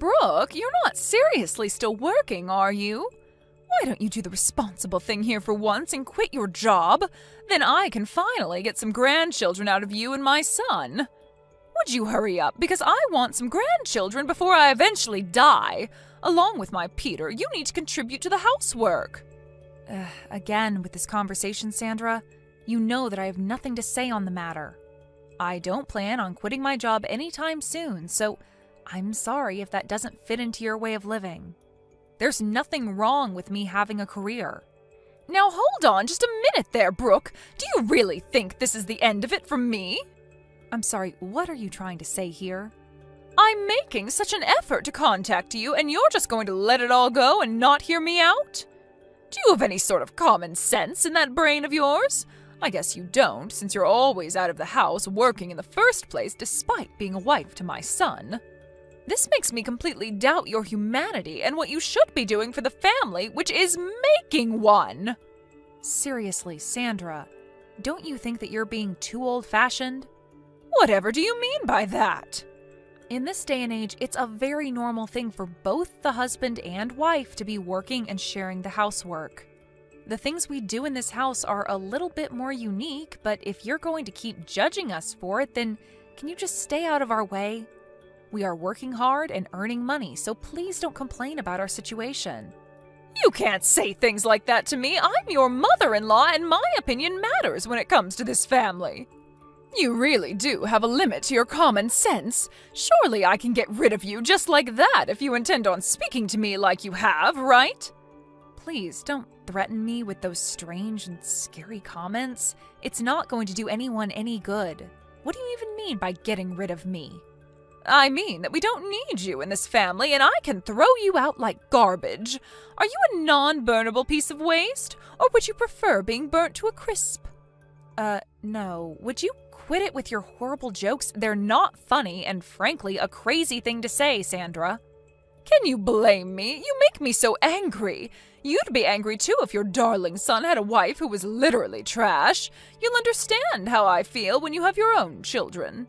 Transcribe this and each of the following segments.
Brooke, you're not seriously still working, are you? Why don't you do the responsible thing here for once and quit your job? Then I can finally get some grandchildren out of you and my son. Would you hurry up, because I want some grandchildren before I eventually die. Along with my Peter, you need to contribute to the housework. Again, with this conversation, Sandra, you know that I have nothing to say on the matter. I don't plan on quitting my job anytime soon, so I'm sorry if that doesn't fit into your way of living. There's nothing wrong with me having a career. Now hold on just a minute there, Brooke. Do you really think this is the end of it for me? I'm sorry, what are you trying to say here? I'm making such an effort to contact you, and you're just going to let it all go and not hear me out? Do you have any sort of common sense in that brain of yours? I guess you don't, since you're always out of the house working in the first place despite being a wife to my son. This makes me completely doubt your humanity and what you should be doing for the family, which is making one. Seriously, Sandra, don't you think that you're being too old-fashioned? Whatever do you mean by that? In this day and age, it's a very normal thing for both the husband and wife to be working and sharing the housework. The things we do in this house are a little bit more unique, but if you're going to keep judging us for it, then can you just stay out of our way? We are working hard and earning money, so please don't complain about our situation. You can't say things like that to me. I'm your mother-in-law, and my opinion matters when it comes to this family. You really do have a limit to your common sense. Surely I can get rid of you just like that if you intend on speaking to me like you have, right? Please don't threaten me with those strange and scary comments. It's not going to do anyone any good. What do you even mean by getting rid of me? I mean that we don't need you in this family, and I can throw you out like garbage. Are you a non-burnable piece of waste, or would you prefer being burnt to a crisp? No. Would you quit it with your horrible jokes? They're not funny, and frankly, a crazy thing to say, Sandra. Can you blame me? You make me so angry. You'd be angry too if your darling son had a wife who was literally trash. You'll understand how I feel when you have your own children.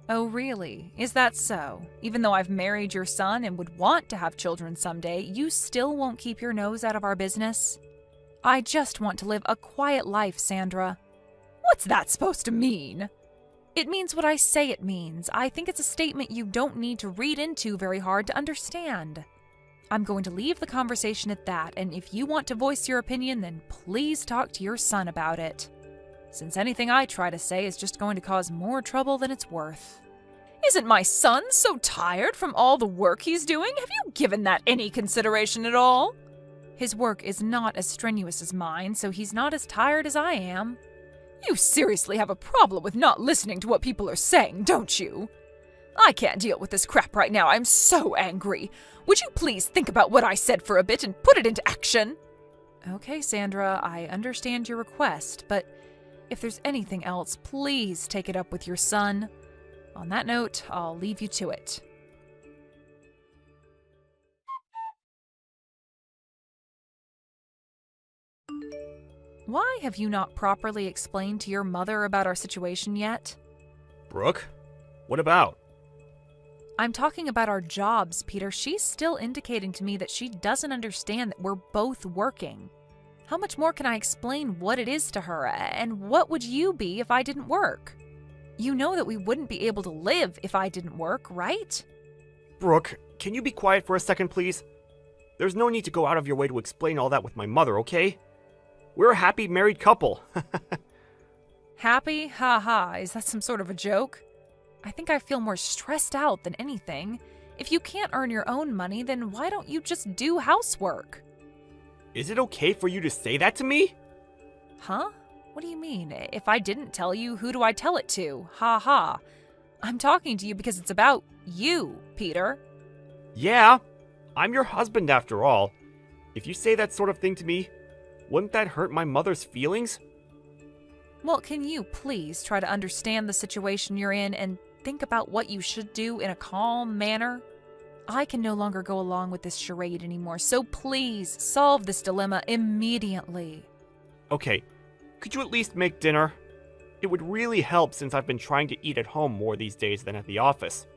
Oh, really? Is that so? Even though I've married your son and would want to have children someday, you still won't keep your nose out of our business? I just want to live a quiet life, Sandra. What's that supposed to mean? It means what I say it means. I think it's a statement you don't need to read into very hard to understand. I'm going to leave the conversation at that, and if you want to voice your opinion, then please talk to your son about it. Since anything I try to say is just going to cause more trouble than it's worth. Isn't my son so tired from all the work he's doing? Have you given that any consideration at all? His work is not as strenuous as mine, so he's not as tired as I am. You seriously have a problem with not listening to what people are saying, don't you? I can't deal with this crap right now. I'm so angry. Would you please think about what I said for a bit and put it into action? Okay, Sandra, I understand your request, but if there's anything else, please take it up with your son. On that note, I'll leave you to it. Why have you not properly explained to your mother about our situation yet? Brooke? What about? I'm talking about our jobs, Peter. She's still indicating to me that she doesn't understand that we're both working. How much more can I explain what it is to her, and what would you be if I didn't work? You know that we wouldn't be able to live if I didn't work, right? Brooke, can you be quiet for a second, please? There's no need to go out of your way to explain all that with my mother, okay? We're a happy married couple. Happy? Ha ha. Is that some sort of a joke? I think I feel more stressed out than anything. If you can't earn your own money, then why don't you just do housework? Is it okay for you to say that to me? Huh? What do you mean? If I didn't tell you, who do I tell it to? Ha ha. I'm talking to you because it's about you, Peter. Yeah, I'm your husband after all. If you say that sort of thing to me, wouldn't that hurt my mother's feelings? Well, can you please try to understand the situation you're in and think about what you should do in a calm manner? I can no longer go along with this charade anymore, so please solve this dilemma immediately. Okay, could you at least make dinner? It would really help since I've been trying to eat at home more these days than at the office.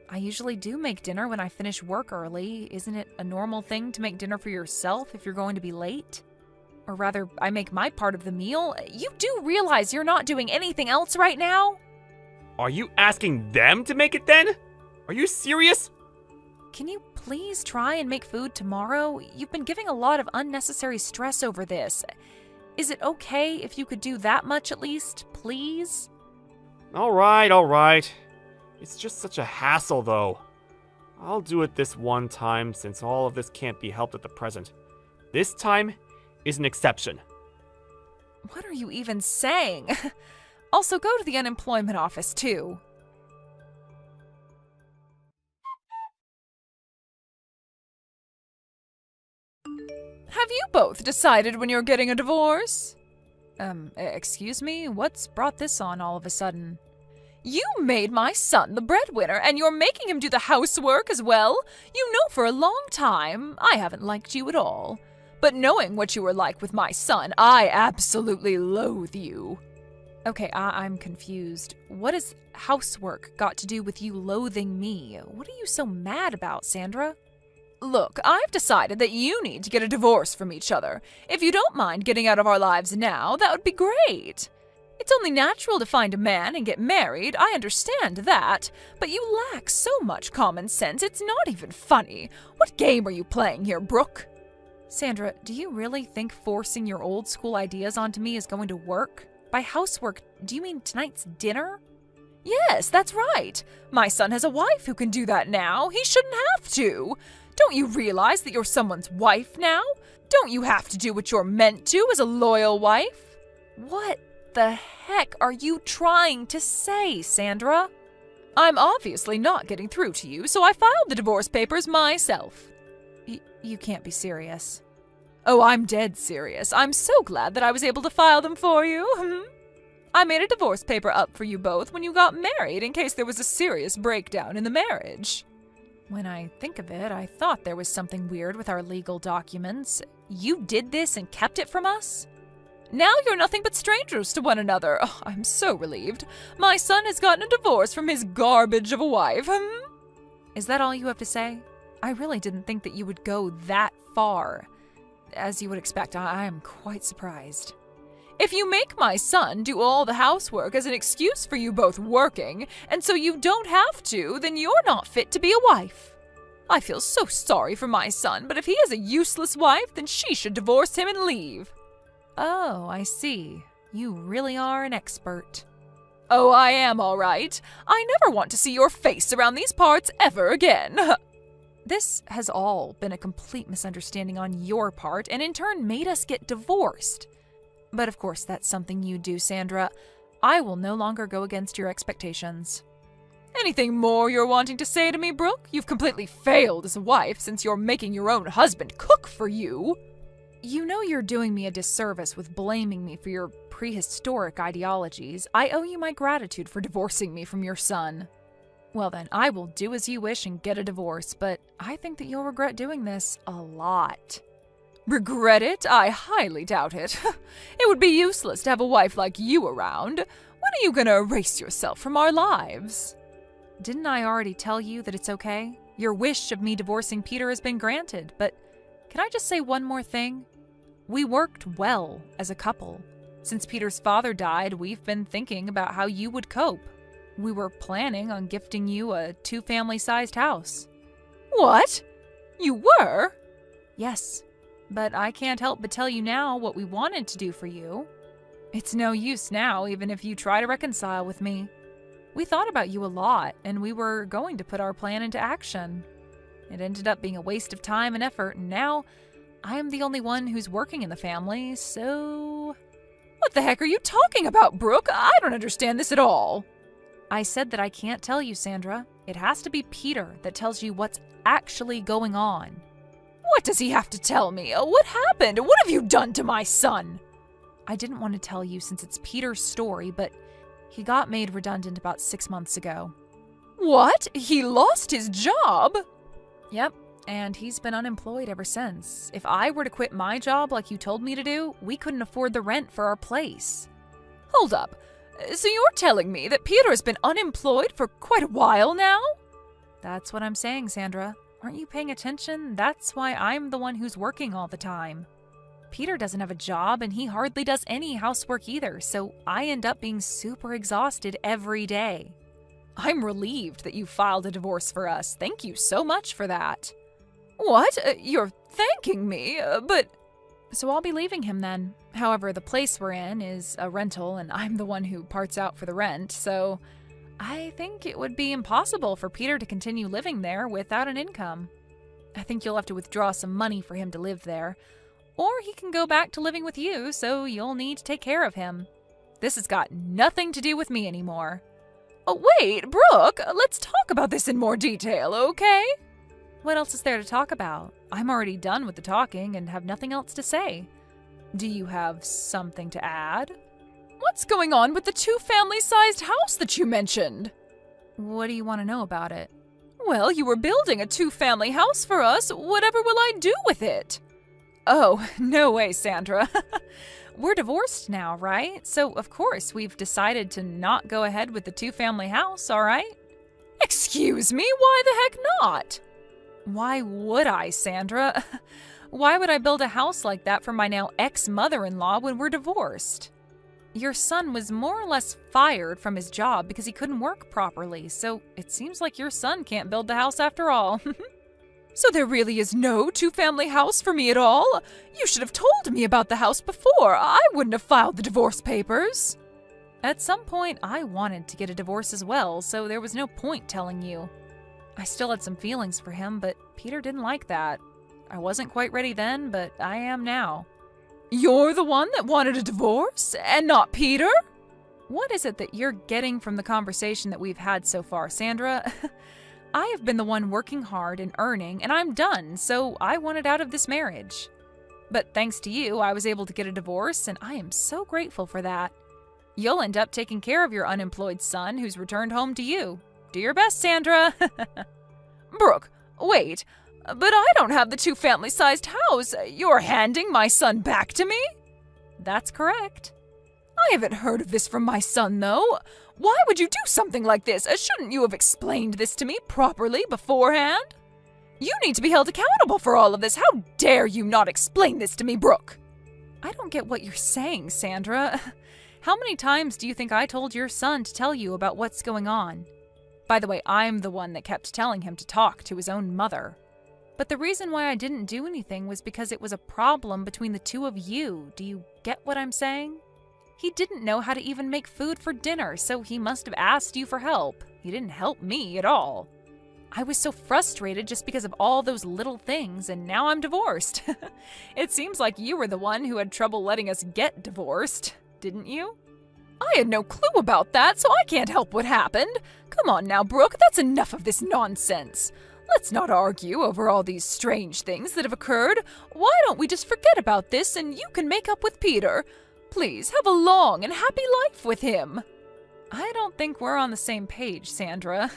I usually do make dinner when I finish work early. Isn't it a normal thing to make dinner for yourself if you're going to be late? Or rather, I make my part of the meal. You do realize you're not doing anything else right now? Are you asking them to make it then? Are you serious? Can you please try and make food tomorrow? You've been giving a lot of unnecessary stress over this. Is it okay if you could do that much at least, please? All right. It's just such a hassle, though. I'll do it this one time since all of this can't be helped at the present. This time is an exception. What are you even saying? Also, go to the unemployment office, too. Have you both decided when you're getting a divorce? Excuse me? What's brought this on all of a sudden? You made my son the breadwinner, and you're making him do the housework as well? You know for a long time I haven't liked you at all. But knowing what you were like with my son, I absolutely loathe you. Okay, I'm confused. What has housework got to do with you loathing me? What are you so mad about, Sandra? Look, I've decided that you need to get a divorce from each other. If you don't mind getting out of our lives now, that would be great. It's only natural to find a man and get married, I understand that. But you lack so much common sense, it's not even funny. What game are you playing here, Brooke? Sandra, do you really think forcing your old school ideas onto me is going to work? By housework, do you mean tonight's dinner? Yes, that's right. My son has a wife who can do that now. He shouldn't have to. Don't you realize that you're someone's wife now? Don't you have to do what you're meant to as a loyal wife? What the heck are you trying to say, Sandra? I'm obviously not getting through to you, so I filed the divorce papers myself. You can't be serious. Oh, I'm dead serious. I'm so glad that I was able to file them for you. I made a divorce paper up for you both when you got married in case there was a serious breakdown in the marriage. When I think of it, I thought there was something weird with our legal documents. You did this and kept it from us? Now you're nothing but strangers to one another. Oh, I'm so relieved. My son has gotten a divorce from his garbage of a wife. Is that all you have to say? I really didn't think that you would go that far. As you would expect, I am quite surprised. If you make my son do all the housework as an excuse for you both working, and so you don't have to, then you're not fit to be a wife. I feel so sorry for my son, but if he has a useless wife, then she should divorce him and leave. Oh, I see. You really are an expert. Oh, I am all right. I never want to see your face around these parts ever again. This has all been a complete misunderstanding on your part, and in turn made us get divorced. But of course, that's something you do, Sandra. I will no longer go against your expectations. Anything more you're wanting to say to me, Brooke? You've completely failed as a wife since you're making your own husband cook for you. You know you're doing me a disservice with blaming me for your prehistoric ideologies. I owe you my gratitude for divorcing me from your son. Well then, I will do as you wish and get a divorce, but I think that you'll regret doing this a lot. Regret it? I highly doubt it. It would be useless to have a wife like you around. When are you gonna erase yourself from our lives? Didn't I already tell you that it's okay? Your wish of me divorcing Peter has been granted, but can I just say one more thing? We worked well as a couple. Since Peter's father died, we've been thinking about how you would cope. We were planning on gifting you a 2-family-sized house. What? You were? Yes. But I can't help but tell you now what we wanted to do for you. It's no use now, even if you try to reconcile with me. We thought about you a lot, and we were going to put our plan into action. It ended up being a waste of time and effort, and now I am the only one who's working in the family, so... What the heck are you talking about, Brooke? I don't understand this at all. I said that I can't tell you, Sandra. It has to be Peter that tells you what's actually going on. What does he have to tell me? What happened? What have you done to my son? I didn't want to tell you since it's Peter's story, but he got made redundant about 6 months ago. What? He lost his job? Yep, and he's been unemployed ever since. If I were to quit my job like you told me to do, we couldn't afford the rent for our place. Hold up. So you're telling me that Peter has been unemployed for quite a while now? That's what I'm saying, Sandra. Aren't you paying attention? That's why I'm the one who's working all the time. Peter doesn't have a job and he hardly does any housework either, so I end up being super exhausted every day. I'm relieved that you filed a divorce for us. Thank you so much for that. What? You're thanking me? But... So I'll be leaving him then. However, the place we're in is a rental and I'm the one who parts out for the rent, so I think it would be impossible for Peter to continue living there without an income. I think you'll have to withdraw some money for him to live there, or he can go back to living with you, so you'll need to take care of him. This has got nothing to do with me anymore. Oh, wait, Brooke, let's talk about this in more detail, okay? What else is there to talk about? I'm already done with the talking and have nothing else to say. Do you have something to add? What's going on with the 2-family-sized house that you mentioned? What do you want to know about it? Well, you were building a 2-family house for us. Whatever will I do with it? Oh, no way, Sandra. We're divorced now, right? So, of course, we've decided to not go ahead with the 2-family house, all right? Excuse me? Why the heck not? Why would I, Sandra? Why would I build a house like that for my now ex-mother-in-law when we're divorced? Your son was more or less fired from his job because he couldn't work properly, so it seems like your son can't build the house after all. So there really is no 2-family house for me at all? You should have told me about the house before. I wouldn't have filed the divorce papers. At some point, I wanted to get a divorce as well, so there was no point telling you. I still had some feelings for him, but Peter didn't like that. I wasn't quite ready then, but I am now. You're the one that wanted a divorce, and not Peter? What is it that you're getting from the conversation that we've had so far, Sandra? I have been the one working hard and earning, and I'm done, so I wanted out of this marriage. But thanks to you, I was able to get a divorce, and I am so grateful for that. You'll end up taking care of your unemployed son who's returned home to you. Do your best, Sandra. Brooke, wait, but I don't have the 2-family-sized house. You're handing my son back to me? That's correct. I haven't heard of this from my son, though. Why would you do something like this? Shouldn't you have explained this to me properly beforehand? You need to be held accountable for all of this. How dare you not explain this to me, Brooke? I don't get what you're saying, Sandra. How many times do you think I told your son to tell you about what's going on? By the way, I'm the one that kept telling him to talk to his own mother. But the reason why I didn't do anything was because it was a problem between the two of you. Do you get what I'm saying? He didn't know how to even make food for dinner, so he must have asked you for help. He didn't help me at all. I was so frustrated just because of all those little things, and now I'm divorced. It seems like you were the one who had trouble letting us get divorced, didn't you? I had no clue about that, so I can't help what happened. Come on now, Brooke, that's enough of this nonsense. Let's not argue over all these strange things that have occurred. Why don't we just forget about this and you can make up with Peter? Please, have a long and happy life with him. I don't think we're on the same page, Sandra.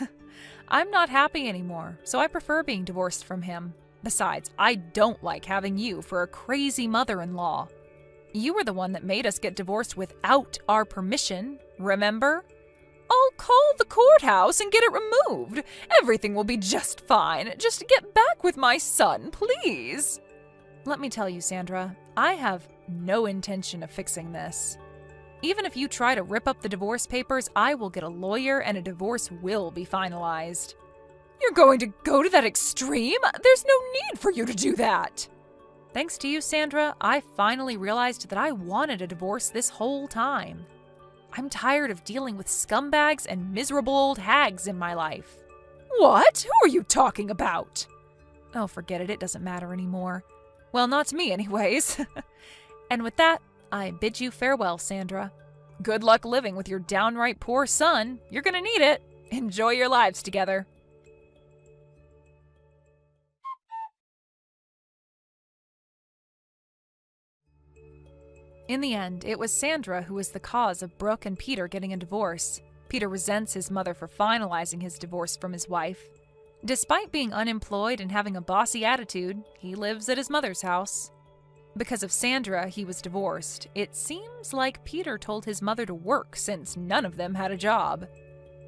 I'm not happy anymore, so I prefer being divorced from him. Besides, I don't like having you for a crazy mother-in-law. You were the one that made us get divorced without our permission, remember? I'll call the courthouse and get it removed. Everything will be just fine. Just get back with my son, please. Let me tell you, Sandra, I have no intention of fixing this. Even if you try to rip up the divorce papers, I will get a lawyer and a divorce will be finalized. You're going to go to that extreme? There's no need for you to do that. Thanks to you, Sandra, I finally realized that I wanted a divorce this whole time. I'm tired of dealing with scumbags and miserable old hags in my life. What? Who are you talking about? Oh, forget it. It doesn't matter anymore. Well, not to me anyways. And with that, I bid you farewell, Sandra. Good luck living with your downright poor son. You're gonna need it. Enjoy your lives together. In the end, it was Sandra who was the cause of Brooke and Peter getting a divorce. Peter resents his mother for finalizing his divorce from his wife. Despite being unemployed and having a bossy attitude, he lives at his mother's house. Because of Sandra, he was divorced. It seems like Peter told his mother to work since none of them had a job.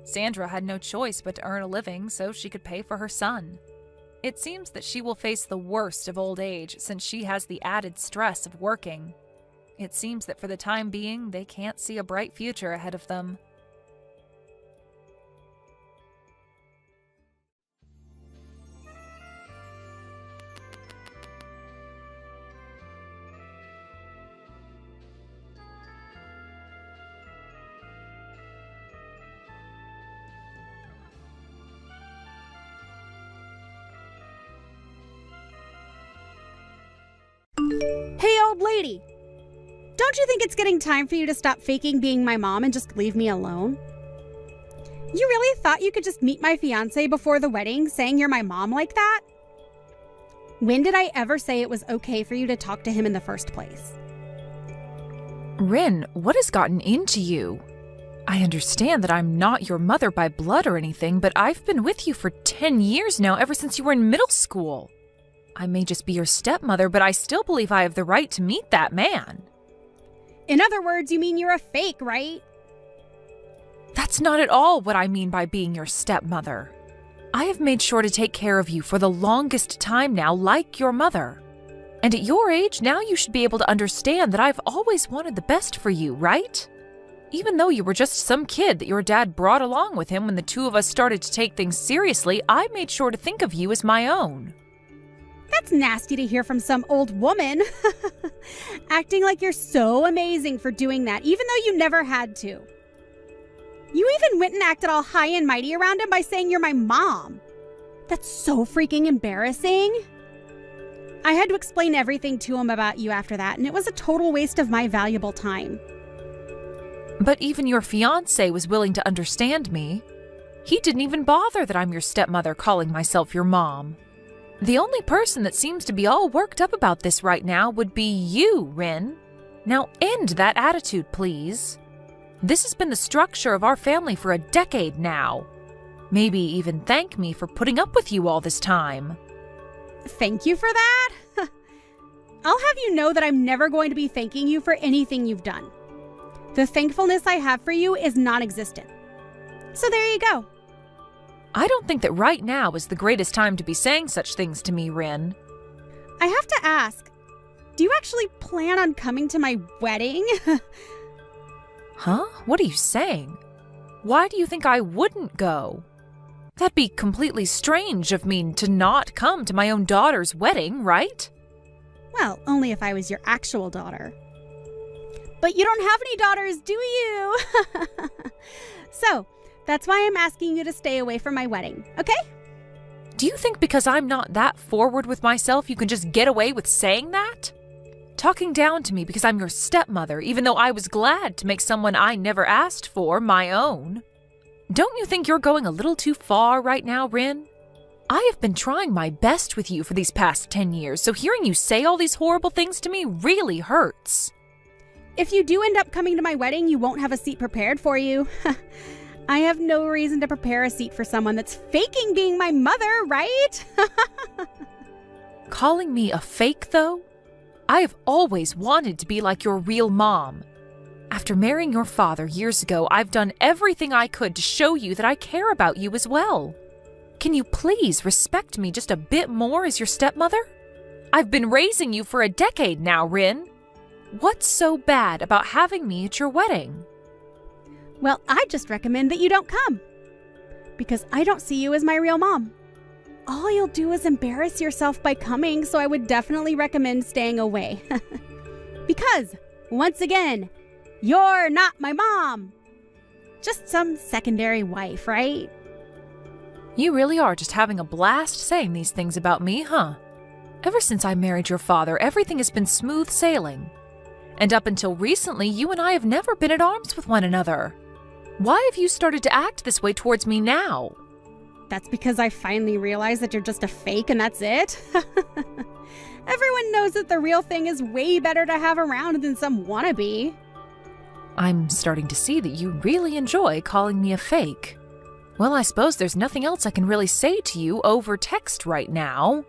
Sandra had no choice but to earn a living so she could pay for her son. It seems that she will face the worst of old age since she has the added stress of working. It seems that for the time being, they can't see a bright future ahead of them. Hey, old lady! Don't you think it's getting time for you to stop faking being my mom and just leave me alone? You really thought you could just meet my fiancé before the wedding saying you're my mom like that? When did I ever say it was okay for you to talk to him in the first place? Rin, what has gotten into you? I understand that I'm not your mother by blood or anything, but I've been with you for 10 years now, ever since you were in middle school. I may just be your stepmother, but I still believe I have the right to meet that man. In other words, you mean you're a fake, right? That's not at all what I mean by being your stepmother. I have made sure to take care of you for the longest time now, like your mother. And at your age, now you should be able to understand that I've always wanted the best for you, right? Even though you were just some kid that your dad brought along with him when the two of us started to take things seriously, I made sure to think of you as my own. That's nasty to hear from some old woman. Acting like you're so amazing for doing that, even though you never had to. You even went and acted all high and mighty around him by saying you're my mom. That's so freaking embarrassing. I had to explain everything to him about you after that, and it was a total waste of my valuable time. But even your fiancé was willing to understand me. He didn't even bother that I'm your stepmother calling myself your mom. The only person that seems to be all worked up about this right now would be you, Rin. Now end that attitude, please. This has been the structure of our family for a decade now. Maybe even thank me for putting up with you all this time. Thank you for that? I'll have you know that I'm never going to be thanking you for anything you've done. The thankfulness I have for you is non-existent. So there you go. I don't think that right now is the greatest time to be saying such things to me, Rin. I have to ask, do you actually plan on coming to my wedding? Huh? What are you saying? Why do you think I wouldn't go? That'd be completely strange of me to not come to my own daughter's wedding, right? Well, only if I was your actual daughter. But you don't have any daughters, do you? So, that's why I'm asking you to stay away from my wedding, okay? Do you think because I'm not that forward with myself, you can just get away with saying that? Talking down to me because I'm your stepmother, even though I was glad to make someone I never asked for my own. Don't you think you're going a little too far right now, Rin? I have been trying my best with you for these past 10 years, so hearing you say all these horrible things to me really hurts. If you do end up coming to my wedding, you won't have a seat prepared for you. I have no reason to prepare a seat for someone that's faking being my mother, right? Calling me a fake, though? I have always wanted to be like your real mom. After marrying your father years ago, I've done everything I could to show you that I care about you as well. Can you please respect me just a bit more as your stepmother? I've been raising you for a decade now, Rin. What's so bad about having me at your wedding? Well, I just recommend that you don't come. Because I don't see you as my real mom. All you'll do is embarrass yourself by coming, so I would definitely recommend staying away. Because, once again, you're not my mom. Just some secondary wife, right? You really are just having a blast saying these things about me, huh? Ever since I married your father, everything has been smooth sailing. And up until recently, you and I have never been at arms with one another. Why have you started to act this way towards me now? That's because I finally realized that you're just a fake and that's it. Everyone knows that the real thing is way better to have around than some wannabe. I'm starting to see that you really enjoy calling me a fake. Well, I suppose there's nothing else I can really say to you over text right now.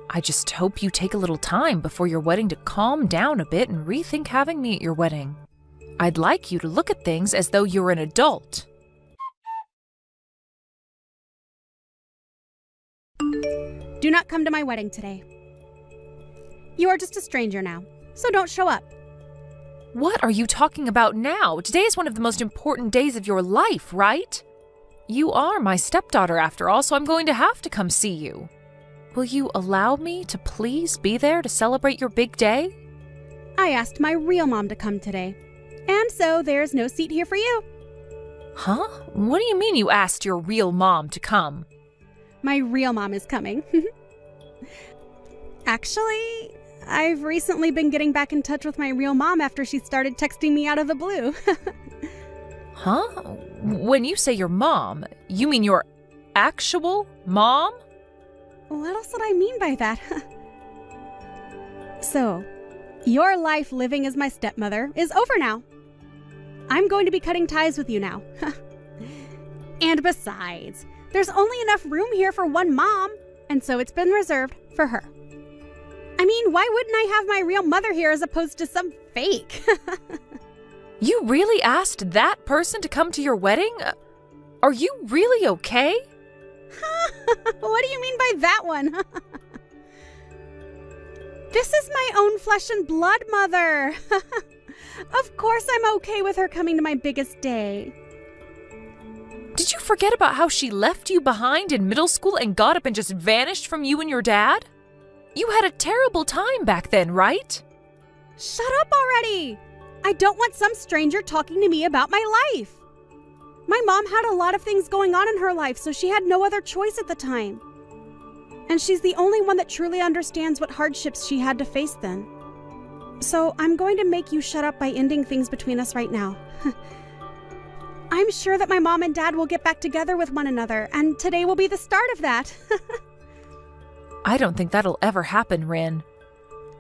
I just hope you take a little time before your wedding to calm down a bit and rethink having me at your wedding. I'd like you to look at things as though you're an adult. Do not come to my wedding today. You are just a stranger now, so don't show up. What are you talking about now? Today is one of the most important days of your life, right? You are my stepdaughter after all, so I'm going to have to come see you. Will you allow me to please be there to celebrate your big day? I asked my real mom to come today, and so there's no seat here for you. Huh? What do you mean you asked your real mom to come? My real mom is coming. Actually, I've recently been getting back in touch with my real mom after she started texting me out of the blue. Huh? When you say your mom, you mean your actual mom? What else would I mean by that? So, your life living as my stepmother is over now. I'm going to be cutting ties with you now. And besides, there's only enough room here for one mom, and so it's been reserved for her. I mean, why wouldn't I have my real mother here as opposed to some fake? You really asked that person to come to your wedding? Are you really okay? What do you mean by that one? This is my own flesh and blood mother. Of course I'm okay with her coming to my biggest day. Did you forget about how she left you behind in middle school and got up and just vanished from you and your dad? You had a terrible time back then, right? Shut up already! I don't want some stranger talking to me about my life. My mom had a lot of things going on in her life, so she had no other choice at the time. And she's the only one that truly understands what hardships she had to face then. So I'm going to make you shut up by ending things between us right now. I'm sure that my mom and dad will get back together with one another, and today will be the start of that. I don't think that'll ever happen, Rin.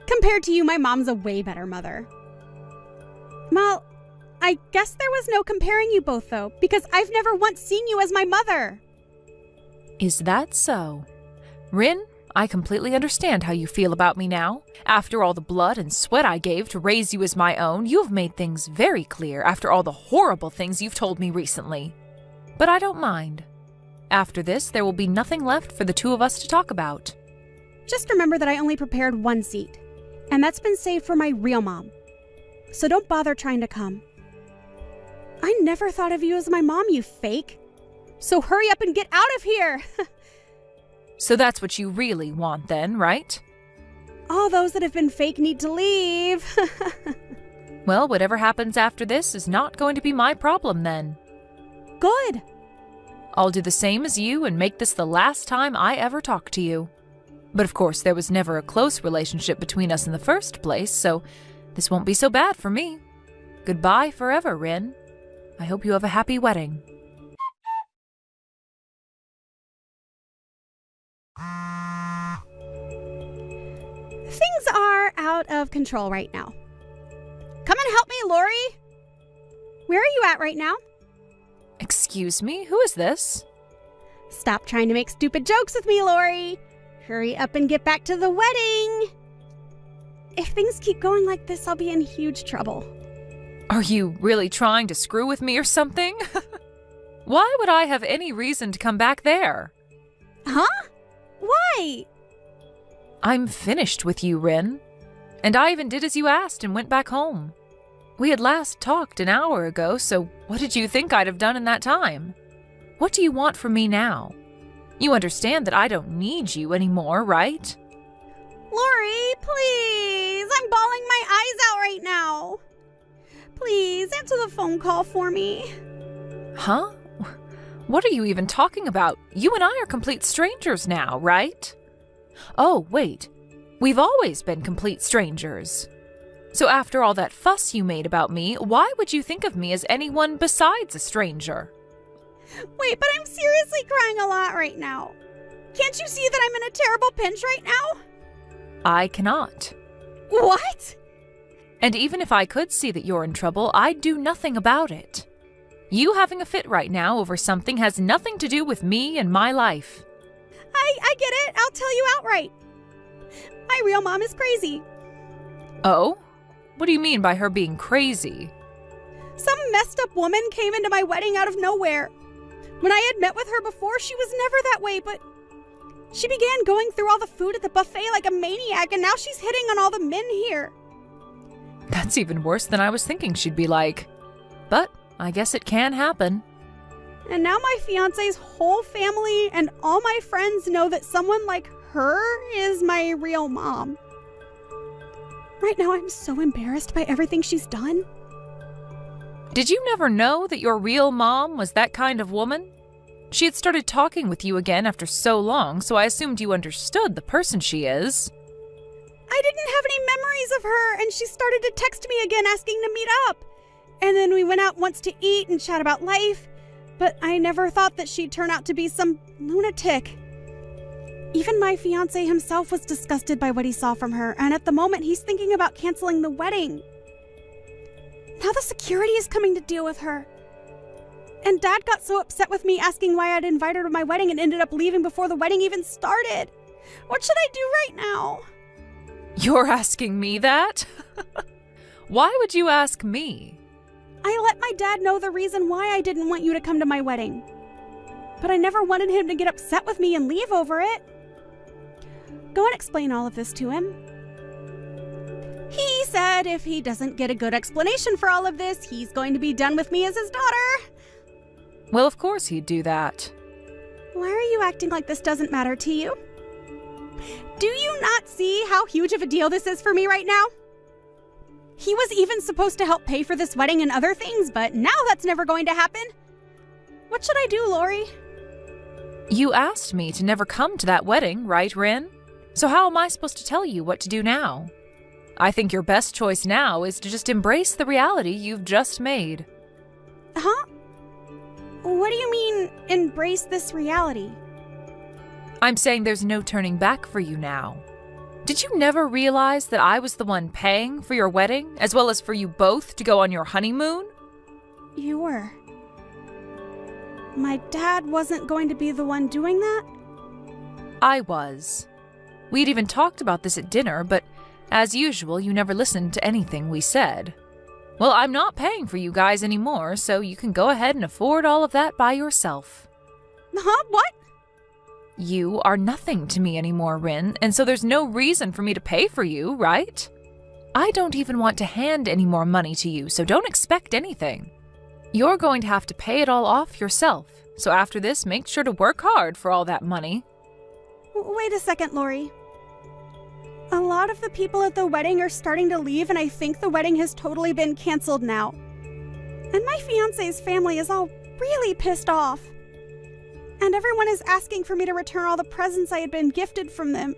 Compared to you, my mom's a way better mother. Well, I guess there was no comparing you both, though, because I've never once seen you as my mother. Is that so? Rin, I completely understand how you feel about me now. After all the blood and sweat I gave to raise you as my own, you have made things very clear after all the horrible things you've told me recently. But I don't mind. After this, there will be nothing left for the two of us to talk about. Just remember that I only prepared one seat, and that's been saved for my real mom. So don't bother trying to come. I never thought of you as my mom, you fake. So hurry up and get out of here! So that's what you really want then, right? All those that have been fake need to leave. Well, whatever happens after this is not going to be my problem then. Good. I'll do the same as you and make this the last time I ever talk to you. But of course, there was never a close relationship between us in the first place, so this won't be so bad for me. Goodbye forever, Rin. I hope you have a happy wedding. Things are out of control right now. Come and help me, Lori. Where are you at right now? Excuse me, who is this? Stop trying to make stupid jokes with me, Lori. Hurry up and get back to the wedding. If things keep going like this, I'll be in huge trouble. Are you really trying to screw with me or something? Why would I have any reason to come back there? Huh? Why? I'm finished with you, Rin. And I even did as you asked and went back home. We had last talked an hour ago, so what did you think I'd have done in that time? What do you want from me now? You understand that I don't need you anymore, right? Lori, please! I'm bawling my eyes out right now. Please, answer the phone call for me. Huh? What are you even talking about? You and I are complete strangers now, right? Oh, wait. We've always been complete strangers. So after all that fuss you made about me, why would you think of me as anyone besides a stranger? Wait, but I'm seriously crying a lot right now. Can't you see that I'm in a terrible pinch right now? I cannot. What? And even if I could see that you're in trouble, I'd do nothing about it. You having a fit right now over something has nothing to do with me and my life. I get it. I'll tell you outright. My real mom is crazy. Oh? What do you mean by her being crazy? Some messed up woman came into my wedding out of nowhere. When I had met with her before, she was never that way, but She began going through all the food at the buffet like a maniac, and now she's hitting on all the men here. That's even worse than I was thinking she'd be like. But I guess it can happen. And now my fiancé's whole family and all my friends know that someone like her is my real mom. Right now, I'm so embarrassed by everything she's done. Did you never know that your real mom was that kind of woman? She had started talking with you again after so long, so I assumed you understood the person she is. I didn't have any memories of her, and she started to text me again asking to meet up. And then we went out once to eat and chat about life, but I never thought that she'd turn out to be some lunatic. Even my fiancé himself was disgusted by what he saw from her, and at the moment he's thinking about canceling the wedding. Now the security is coming to deal with her. And Dad got so upset with me asking why I'd invited her to my wedding and ended up leaving before the wedding even started. What should I do right now? You're asking me that? Why would you ask me? I let my dad know the reason why I didn't want you to come to my wedding. But I never wanted him to get upset with me and leave over it. Go and explain all of this to him. He said if he doesn't get a good explanation for all of this, he's going to be done with me as his daughter. Well, of course he'd do that. Why are you acting like this doesn't matter to you? Do you not see how huge of a deal this is for me right now? He was even supposed to help pay for this wedding and other things, but now that's never going to happen. What should I do, Lori? You asked me to never come to that wedding, right, Rin? So how am I supposed to tell you what to do now? I think your best choice now is to just embrace the reality you've just made. Huh? What do you mean, embrace this reality? I'm saying there's no turning back for you now. Did you never realize that I was the one paying for your wedding, as well as for you both to go on your honeymoon? You were. My dad wasn't going to be the one doing that? I was. We'd even talked about this at dinner, but as usual, you never listened to anything we said. Well, I'm not paying for you guys anymore, so you can go ahead and afford all of that by yourself. Huh? What? You are nothing to me anymore, Rin, and so there's no reason for me to pay for you, right? I don't even want to hand any more money to you, so don't expect anything. You're going to have to pay it all off yourself, so after this, make sure to work hard for all that money. Wait a second, Lori. A lot of the people at the wedding are starting to leave, and I think the wedding has totally been canceled now. And my fiancé's family is all really pissed off. And everyone is asking for me to return all the presents I had been gifted from them.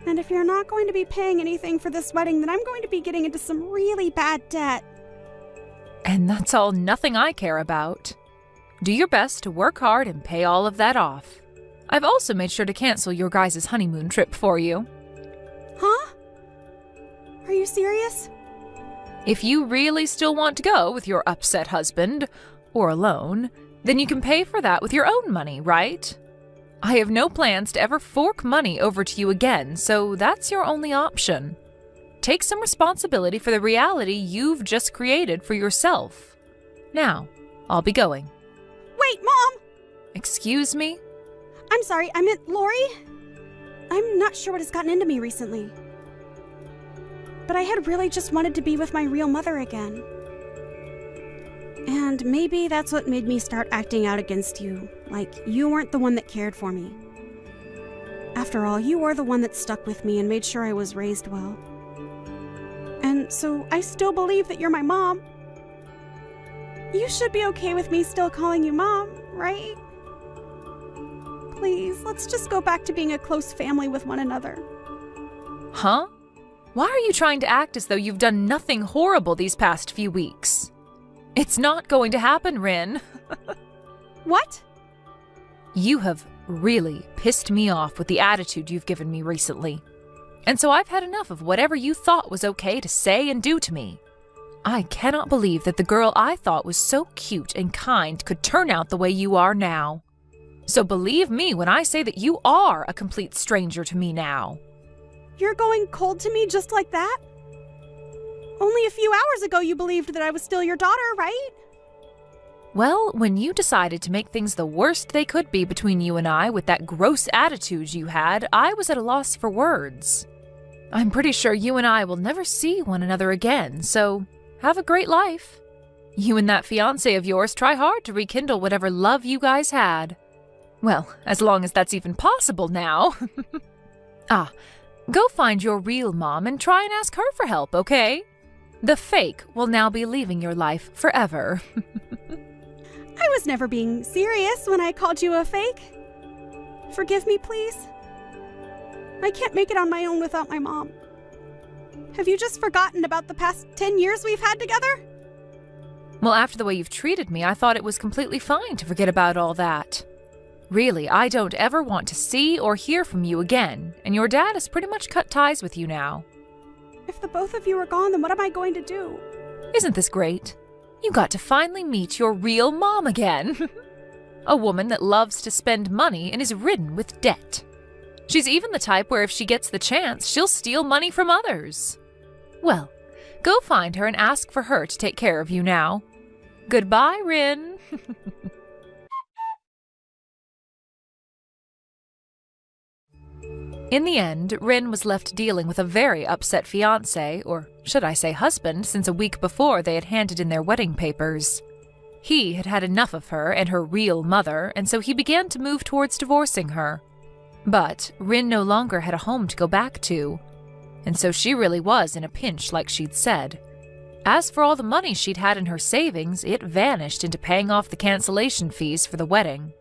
And if you're not going to be paying anything for this wedding, then I'm going to be getting into some really bad debt. And that's all nothing I care about. Do your best to work hard and pay all of that off. I've also made sure to cancel your guys' honeymoon trip for you. Huh? Are you serious? If you really still want to go with your upset husband, or alone, then you can pay for that with your own money, right? I have no plans to ever fork money over to you again, so that's your only option. Take some responsibility for the reality you've just created for yourself. Now, I'll be going. Wait, Mom! Excuse me? I'm sorry, I meant Lori. I'm not sure what has gotten into me recently. But I had really just wanted to be with my real mother again. And maybe that's what made me start acting out against you, like you weren't the one that cared for me. After all, you were the one that stuck with me and made sure I was raised well. And so I still believe that you're my mom. You should be okay with me still calling you Mom, right? Please, let's just go back to being a close family with one another. Huh? Why are you trying to act as though you've done nothing horrible these past few weeks? It's not going to happen, Rin. What? You have really pissed me off with the attitude you've given me recently. And so I've had enough of whatever you thought was okay to say and do to me. I cannot believe that the girl I thought was so cute and kind could turn out the way you are now. So believe me when I say that you are a complete stranger to me now. You're going cold to me just like that? Only a few hours ago you believed that I was still your daughter, right? Well, when you decided to make things the worst they could be between you and I with that gross attitude you had, I was at a loss for words. I'm pretty sure you and I will never see one another again, so have a great life. You and that fiancé of yours try hard to rekindle whatever love you guys had. Well, as long as that's even possible now. Go find your real mom and try and ask her for help, okay? The fake will now be leaving your life forever. I was never being serious when I called you a fake. Forgive me, please. I can't make it on my own without my mom. Have you just forgotten about the past 10 years we've had together? Well, after the way you've treated me, I thought it was completely fine to forget about all that. Really, I don't ever want to see or hear from you again, and your dad has pretty much cut ties with you now. If the both of you are gone, then what am I going to do? Isn't this great? You got to finally meet your real mom again. A woman that loves to spend money and is ridden with debt. She's even the type where if she gets the chance, she'll steal money from others. Well, go find her and ask for her to take care of you now. Goodbye, Rin. In the end, Rin was left dealing with a very upset fiancé, or should I say husband, since a week before they had handed in their wedding papers. He had had enough of her and her real mother, and so he began to move towards divorcing her. But Rin no longer had a home to go back to, and so she really was in a pinch like she'd said. As for all the money she'd had in her savings, it vanished into paying off the cancellation fees for the wedding.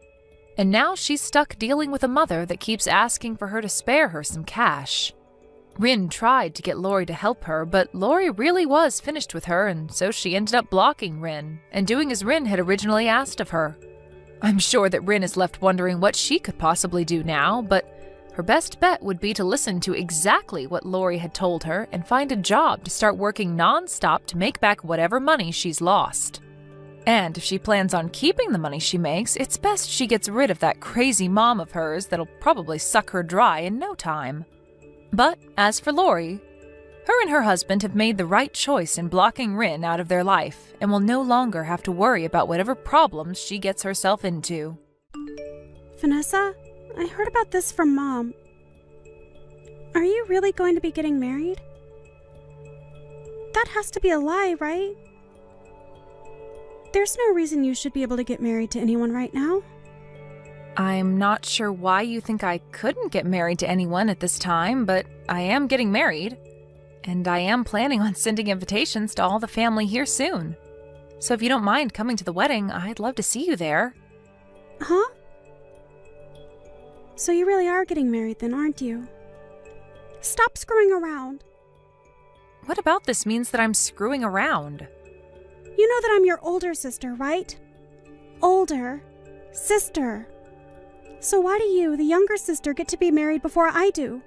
And now she's stuck dealing with a mother that keeps asking for her to spare her some cash. Rin tried to get Lori to help her, but Lori really was finished with her, and so she ended up blocking Rin and doing as Rin had originally asked of her. I'm sure that Rin is left wondering what she could possibly do now, but her best bet would be to listen to exactly what Lori had told her and find a job to start working non-stop to make back whatever money she's lost. And if she plans on keeping the money she makes, it's best she gets rid of that crazy mom of hers that'll probably suck her dry in no time. But as for Lori, her and her husband have made the right choice in blocking Rin out of their life and will no longer have to worry about whatever problems she gets herself into. Vanessa, I heard about this from Mom. Are you really going to be getting married? That has to be a lie, right? There's no reason you should be able to get married to anyone right now. I'm not sure why you think I couldn't get married to anyone at this time, but I am getting married. And I am planning on sending invitations to all the family here soon. So if you don't mind coming to the wedding, I'd love to see you there. Huh? So you really are getting married then, aren't you? Stop screwing around. What about this means that I'm screwing around? You know that I'm your older sister, right? Older sister. So why do you, the younger sister, get to be married before I do?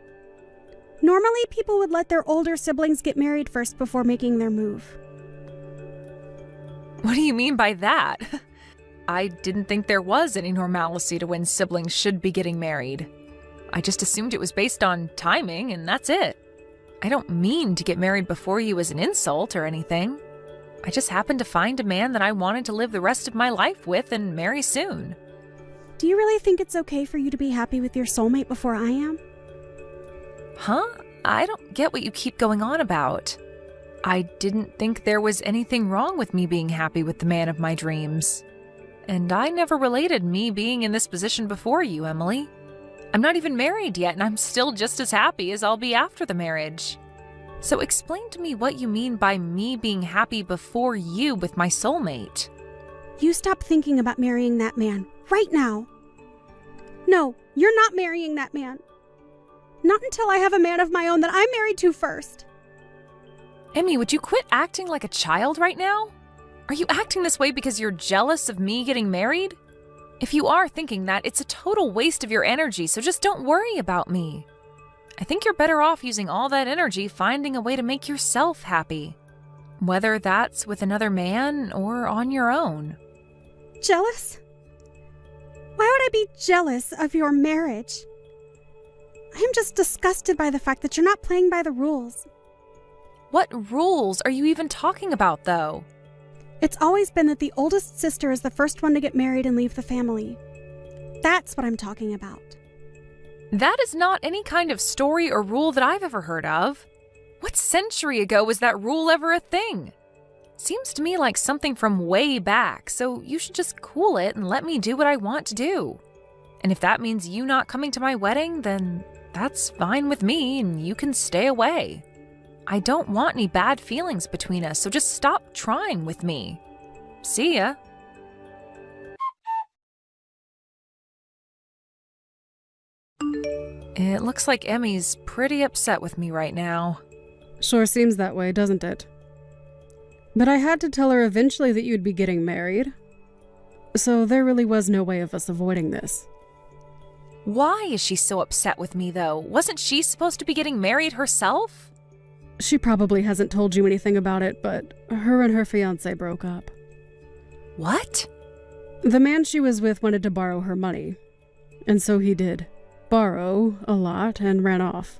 Normally, people would let their older siblings get married first before making their move. What do you mean by that? I didn't think there was any normalcy to when siblings should be getting married. I just assumed it was based on timing, and that's it. I don't mean to get married before you as an insult or anything. I just happened to find a man that I wanted to live the rest of my life with and marry soon. Do you really think it's okay for you to be happy with your soulmate before I am? Huh? I don't get what you keep going on about. I didn't think there was anything wrong with me being happy with the man of my dreams. And I never related me being in this position before you, Emily. I'm not even married yet, and I'm still just as happy as I'll be after the marriage. So explain to me what you mean by me being happy before you with my soulmate. You stop thinking about marrying that man right now. No, you're not marrying that man. Not until I have a man of my own that I'm married to first. Emmy, would you quit acting like a child right now? Are you acting this way because you're jealous of me getting married? If you are thinking that, it's a total waste of your energy, so just don't worry about me. I think you're better off using all that energy finding a way to make yourself happy. Whether that's with another man or on your own. Jealous? Why would I be jealous of your marriage? I'm just disgusted by the fact that you're not playing by the rules. What rules are you even talking about, though? It's always been that the oldest sister is the first one to get married and leave the family. That's what I'm talking about. That is not any kind of story or rule that I've ever heard of. What century ago was that rule ever a thing? Seems to me like something from way back, so you should just cool it and let me do what I want to do. And if that means you not coming to my wedding, then that's fine with me and you can stay away. I don't want any bad feelings between us, so just stop trying with me. See ya. It looks like Emmy's pretty upset with me right now. Sure seems that way, doesn't it? But I had to tell her eventually that you'd be getting married. So there really was no way of us avoiding this. Why is she so upset with me, though? Wasn't she supposed to be getting married herself? She probably hasn't told you anything about it, but her and her fiancé broke up. What? The man she was with wanted to borrow her money. And so he did. Borrow a lot and ran off.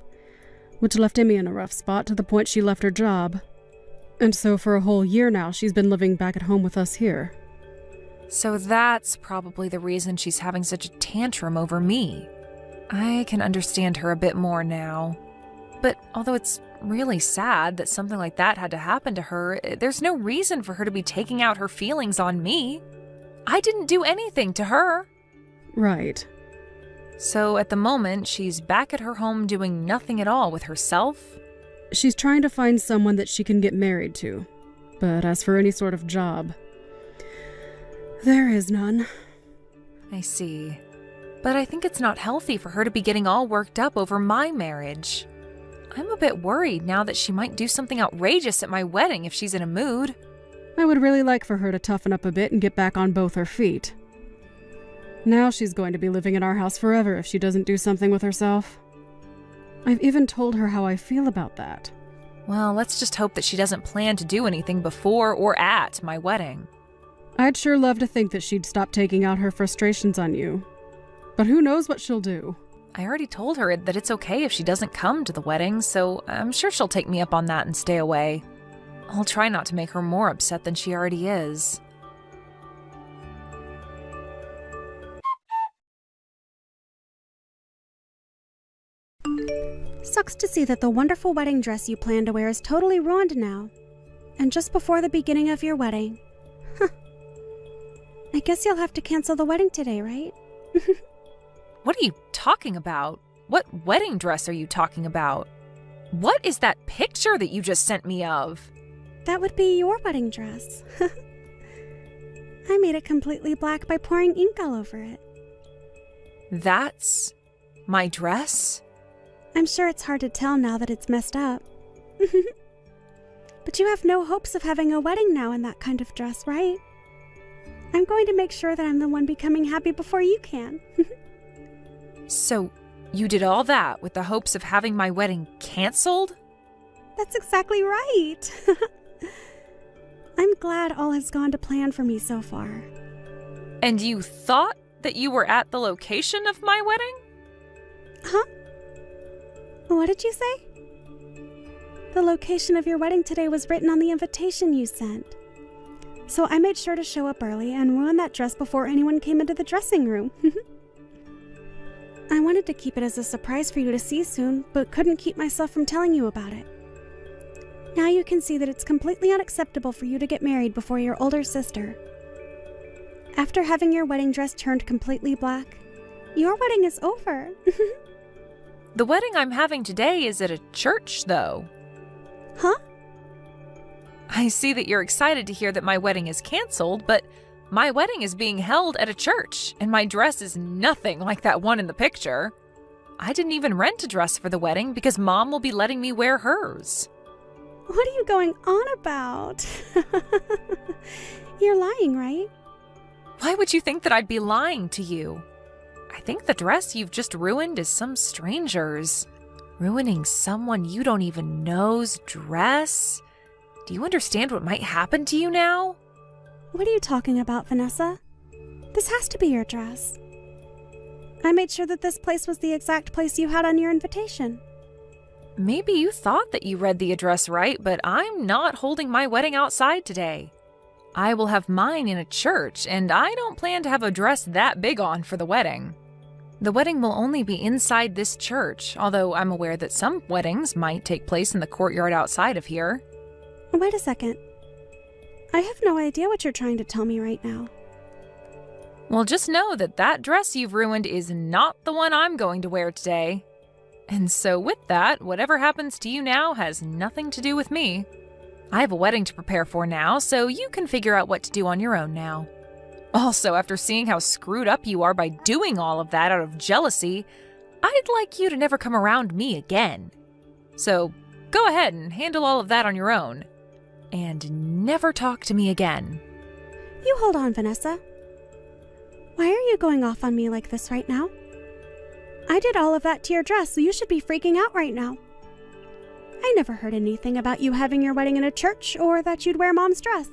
Which left Emmy in a rough spot to the point she left her job. And so for a whole year now, she's been living back at home with us here. So that's probably the reason she's having such a tantrum over me. I can understand her a bit more now. But although it's really sad that something like that had to happen to her, there's no reason for her to be taking out her feelings on me. I didn't do anything to her. Right. So at the moment, she's back at her home doing nothing at all with herself? She's trying to find someone that she can get married to. But as for any sort of job, there is none. I see. But I think it's not healthy for her to be getting all worked up over my marriage. I'm a bit worried now that she might do something outrageous at my wedding if she's in a mood. I would really like for her to toughen up a bit and get back on both her feet. Now she's going to be living in our house forever if she doesn't do something with herself. I've even told her how I feel about that. Well, let's just hope that she doesn't plan to do anything before or at my wedding. I'd sure love to think that she'd stop taking out her frustrations on you. But who knows what she'll do? I already told her that it's okay if she doesn't come to the wedding, so I'm sure she'll take me up on that and stay away. I'll try not to make her more upset than she already is. Sucks to see that the wonderful wedding dress you planned to wear is totally ruined now. And just before the beginning of your wedding. Huh. I guess you'll have to cancel the wedding today, right? What are you talking about? What wedding dress are you talking about? What is that picture that you just sent me of? That would be your wedding dress. I made it completely black by pouring ink all over it. That's my dress? I'm sure it's hard to tell now that it's messed up. But you have no hopes of having a wedding now in that kind of dress, right? I'm going to make sure that I'm the one becoming happy before you can. So, you did all that with the hopes of having my wedding canceled? That's exactly right. I'm glad all has gone to plan for me so far. And you thought that you were at the location of my wedding? Huh? What did you say? The location of your wedding today was written on the invitation you sent. So I made sure to show up early and ruin that dress before anyone came into the dressing room. I wanted to keep it as a surprise for you to see soon, but couldn't keep myself from telling you about it. Now you can see that it's completely unacceptable for you to get married before your older sister. After having your wedding dress turned completely black, your wedding is over. The wedding I'm having today is at a church, though. Huh? I see that you're excited to hear that my wedding is canceled, but my wedding is being held at a church, and my dress is nothing like that one in the picture. I didn't even rent a dress for the wedding because Mom will be letting me wear hers. What are you going on about? You're lying, right? Why would you think that I'd be lying to you? I think the dress you've just ruined is some stranger's. Ruining someone you don't even know's dress? Do you understand what might happen to you now? What are you talking about, Vanessa? This has to be your dress. I made sure that this place was the exact place you had on your invitation. Maybe you thought that you read the address right, but I'm not holding my wedding outside today. I will have mine in a church, and I don't plan to have a dress that big on for the wedding. The wedding will only be inside this church, although I'm aware that some weddings might take place in the courtyard outside of here. Wait a second. I have no idea what you're trying to tell me right now. Well, just know that that dress you've ruined is not the one I'm going to wear today. And so with that, whatever happens to you now has nothing to do with me. I have a wedding to prepare for now, so you can figure out what to do on your own now. Also, after seeing how screwed up you are by doing all of that out of jealousy, I'd like you to never come around me again. So go ahead and handle all of that on your own. And never talk to me again. You hold on, Vanessa. Why are you going off on me like this right now? I did all of that to your dress, so you should be freaking out right now. I never heard anything about you having your wedding in a church or that you'd wear Mom's dress.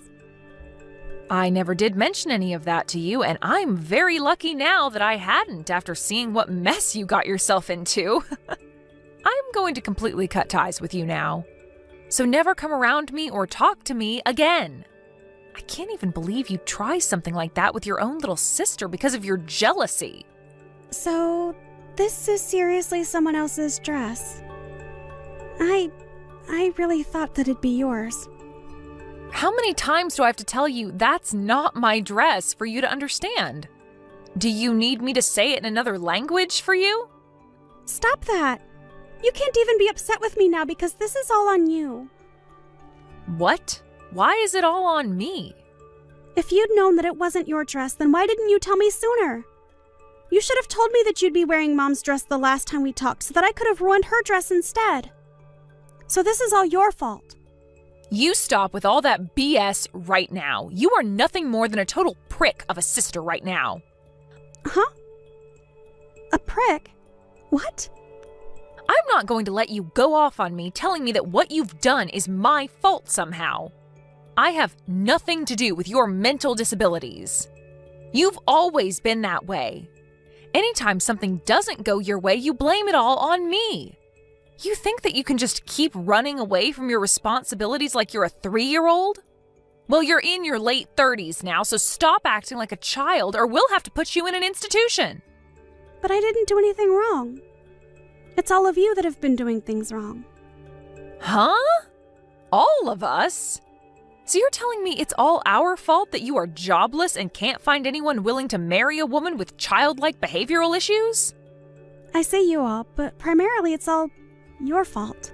I never did mention any of that to you, and I'm very lucky now that I hadn't after seeing what mess you got yourself into. I'm going to completely cut ties with you now. So never come around me or talk to me again. I can't even believe you'd try something like that with your own little sister because of your jealousy. So, this is seriously someone else's dress. I really thought that it'd be yours. How many times do I have to tell you that's not my dress for you to understand? Do you need me to say it in another language for you? Stop that! You can't even be upset with me now because this is all on you. What? Why is it all on me? If you'd known that it wasn't your dress, then why didn't you tell me sooner? You should have told me that you'd be wearing Mom's dress the last time we talked so that I could have ruined her dress instead. So this is all your fault. You stop with all that BS right now. You are nothing more than a total prick of a sister right now. Huh? A prick? What? I'm not going to let you go off on me telling me that what you've done is my fault somehow. I have nothing to do with your mental disabilities. You've always been that way. Anytime something doesn't go your way, you blame it all on me. You think that you can just keep running away from your responsibilities like you're a 3-year-old? Well, you're in your late 30s now, so stop acting like a child or we'll have to put you in an institution. But I didn't do anything wrong. It's all of you that have been doing things wrong. Huh? All of us? So you're telling me it's all our fault that you are jobless and can't find anyone willing to marry a woman with childlike behavioral issues? I say you all, but primarily it's all your fault.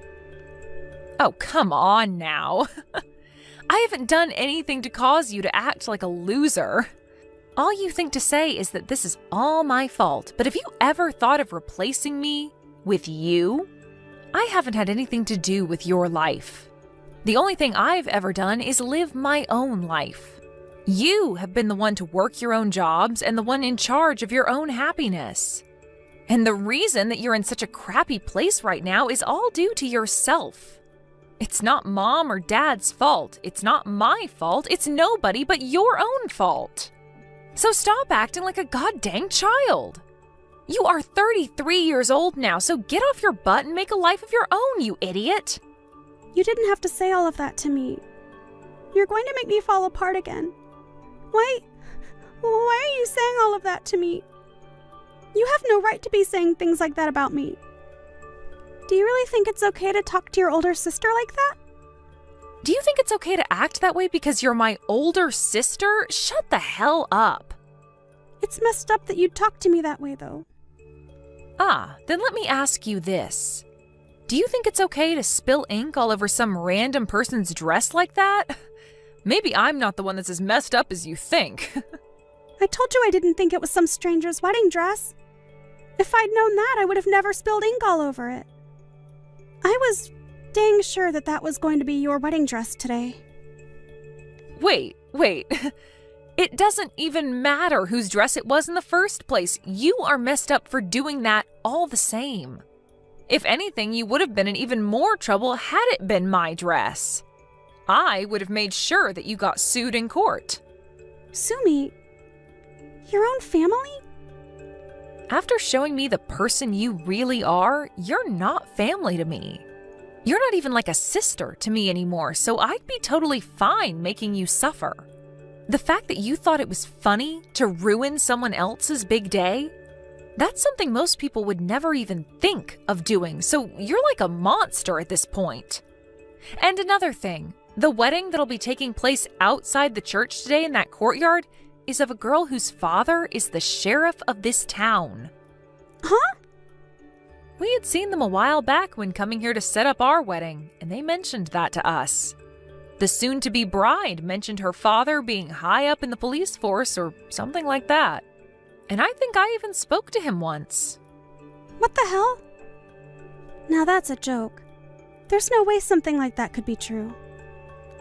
Oh, come on now. I haven't done anything to cause you to act like a loser. All you think to say is that this is all my fault, but have you ever thought of replacing me with you? I haven't had anything to do with your life. The only thing I've ever done is live my own life. You have been the one to work your own jobs and the one in charge of your own happiness. And the reason that you're in such a crappy place right now is all due to yourself. It's not Mom or Dad's fault. It's not my fault. It's nobody but your own fault. So stop acting like a goddamn child. You are 33 years old now, so get off your butt and make a life of your own, you idiot. You didn't have to say all of that to me. You're going to make me fall apart again. Why are you saying all of that to me? You have no right to be saying things like that about me. Do you really think it's okay to talk to your older sister like that? Do you think it's okay to act that way because you're my older sister? Shut the hell up. It's messed up that you talk to me that way, though. Then let me ask you this. Do you think it's okay to spill ink all over some random person's dress like that? Maybe I'm not the one that's as messed up as you think. I told you I didn't think it was some stranger's wedding dress. If I'd known that, I would have never spilled ink all over it. I was dang sure that that was going to be your wedding dress today. Wait. It doesn't even matter whose dress it was in the first place. You are messed up for doing that all the same. If anything, you would have been in even more trouble had it been my dress. I would have made sure that you got sued in court. Sue me? Your own family? After showing me the person you really are, you're not family to me. You're not even like a sister to me anymore, so I'd be totally fine making you suffer. The fact that you thought it was funny to ruin someone else's big day, that's something most people would never even think of doing, so you're like a monster at this point. And another thing, the wedding that'll be taking place outside the church today in that courtyard is of a girl whose father is the sheriff of this town. Huh? We had seen them a while back when coming here to set up our wedding, and they mentioned that to us. The soon-to-be bride mentioned her father being high up in the police force or something like that. And I think I even spoke to him once. What the hell? Now that's a joke. There's no way something like that could be true.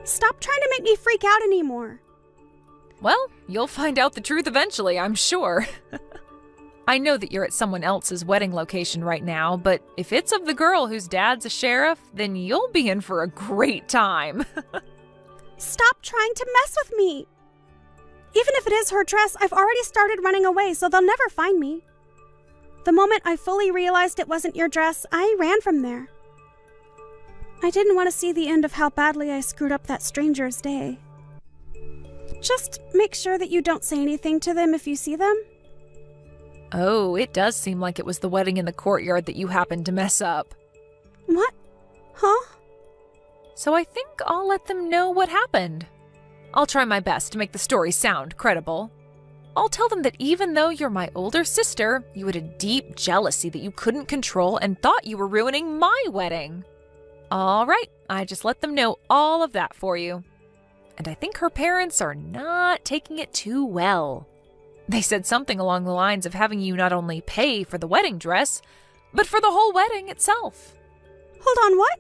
Stop trying to make me freak out anymore. Well, you'll find out the truth eventually, I'm sure. I know that you're at someone else's wedding location right now, but if it's of the girl whose dad's a sheriff, then you'll be in for a great time. Stop trying to mess with me. Even if it is her dress, I've already started running away, so they'll never find me. The moment I fully realized it wasn't your dress, I ran from there. I didn't want to see the end of how badly I screwed up that stranger's day. Just make sure that you don't say anything to them if you see them. Oh, it does seem like it was the wedding in the courtyard that you happened to mess up. What? Huh? So I think I'll let them know what happened. I'll try my best to make the story sound credible. I'll tell them that even though you're my older sister, you had a deep jealousy that you couldn't control and thought you were ruining my wedding. All right, I just let them know all of that for you. And I think her parents are not taking it too well. They said something along the lines of having you not only pay for the wedding dress, but for the whole wedding itself. Hold on, what?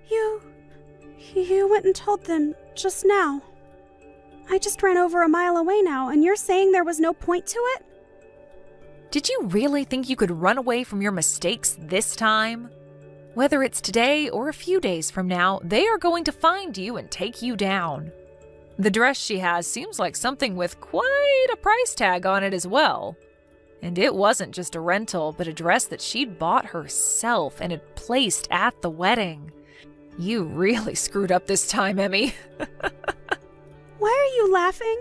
You went and told them just now. I just ran over a mile away now, and you're saying there was no point to it? Did you really think you could run away from your mistakes this time? Whether it's today or a few days from now, they are going to find you and take you down. The dress she has seems like something with quite a price tag on it as well. And it wasn't just a rental, but a dress that she'd bought herself and had placed at the wedding. You really screwed up this time, Emmy. Why are you laughing?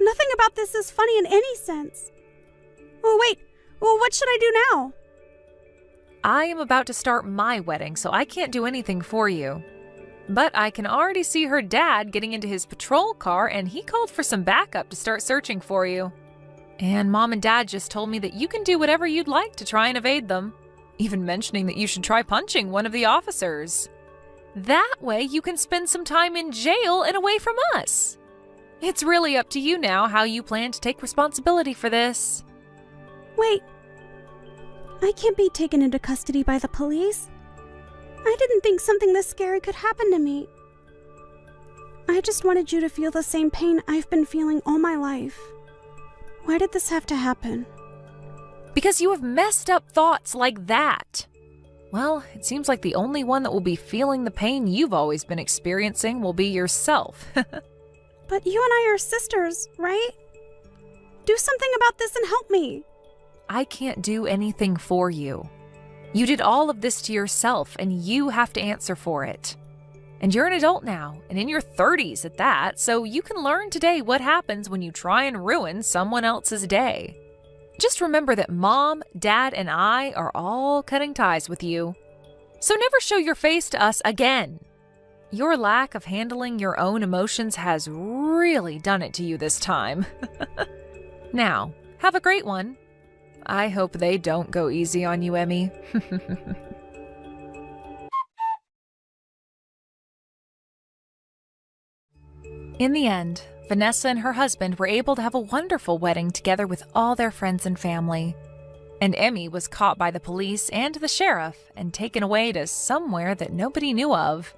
Nothing about this is funny in any sense. Oh, wait. Well, what should I do now? I am about to start my wedding, so I can't do anything for you. But I can already see her dad getting into his patrol car, and he called for some backup to start searching for you. And Mom and Dad just told me that you can do whatever you'd like to try and evade them, even mentioning that you should try punching one of the officers. That way you can spend some time in jail and away from us. It's really up to you now how you plan to take responsibility for this. Wait. I can't be taken into custody by the police. I didn't think something this scary could happen to me. I just wanted you to feel the same pain I've been feeling all my life. Why did this have to happen? Because you have messed up thoughts like that. Well, it seems like the only one that will be feeling the pain you've always been experiencing will be yourself. But you and I are sisters, right? Do something about this and help me. I can't do anything for you. You did all of this to yourself, and you have to answer for it. And you're an adult now, and in your 30s at that, so you can learn today what happens when you try and ruin someone else's day. Just remember that Mom, Dad, and I are all cutting ties with you. So never show your face to us again. Your lack of handling your own emotions has really done it to you this time. Now, have a great one. I hope they don't go easy on you, Emmy. In the end, Vanessa and her husband were able to have a wonderful wedding together with all their friends and family. And Emmy was caught by the police and the sheriff and taken away to somewhere that nobody knew of.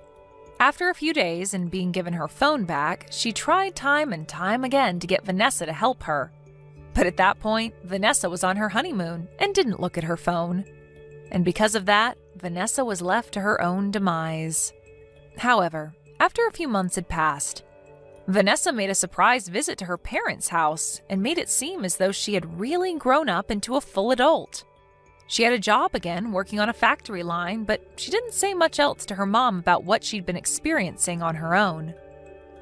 After a few days and being given her phone back, she tried time and time again to get Vanessa to help her. But at that point, Vanessa was on her honeymoon and didn't look at her phone. And because of that, Vanessa was left to her own demise. However, after a few months had passed, Vanessa made a surprise visit to her parents' house and made it seem as though she had really grown up into a full adult. She had a job again, working on a factory line, but she didn't say much else to her mom about what she'd been experiencing on her own.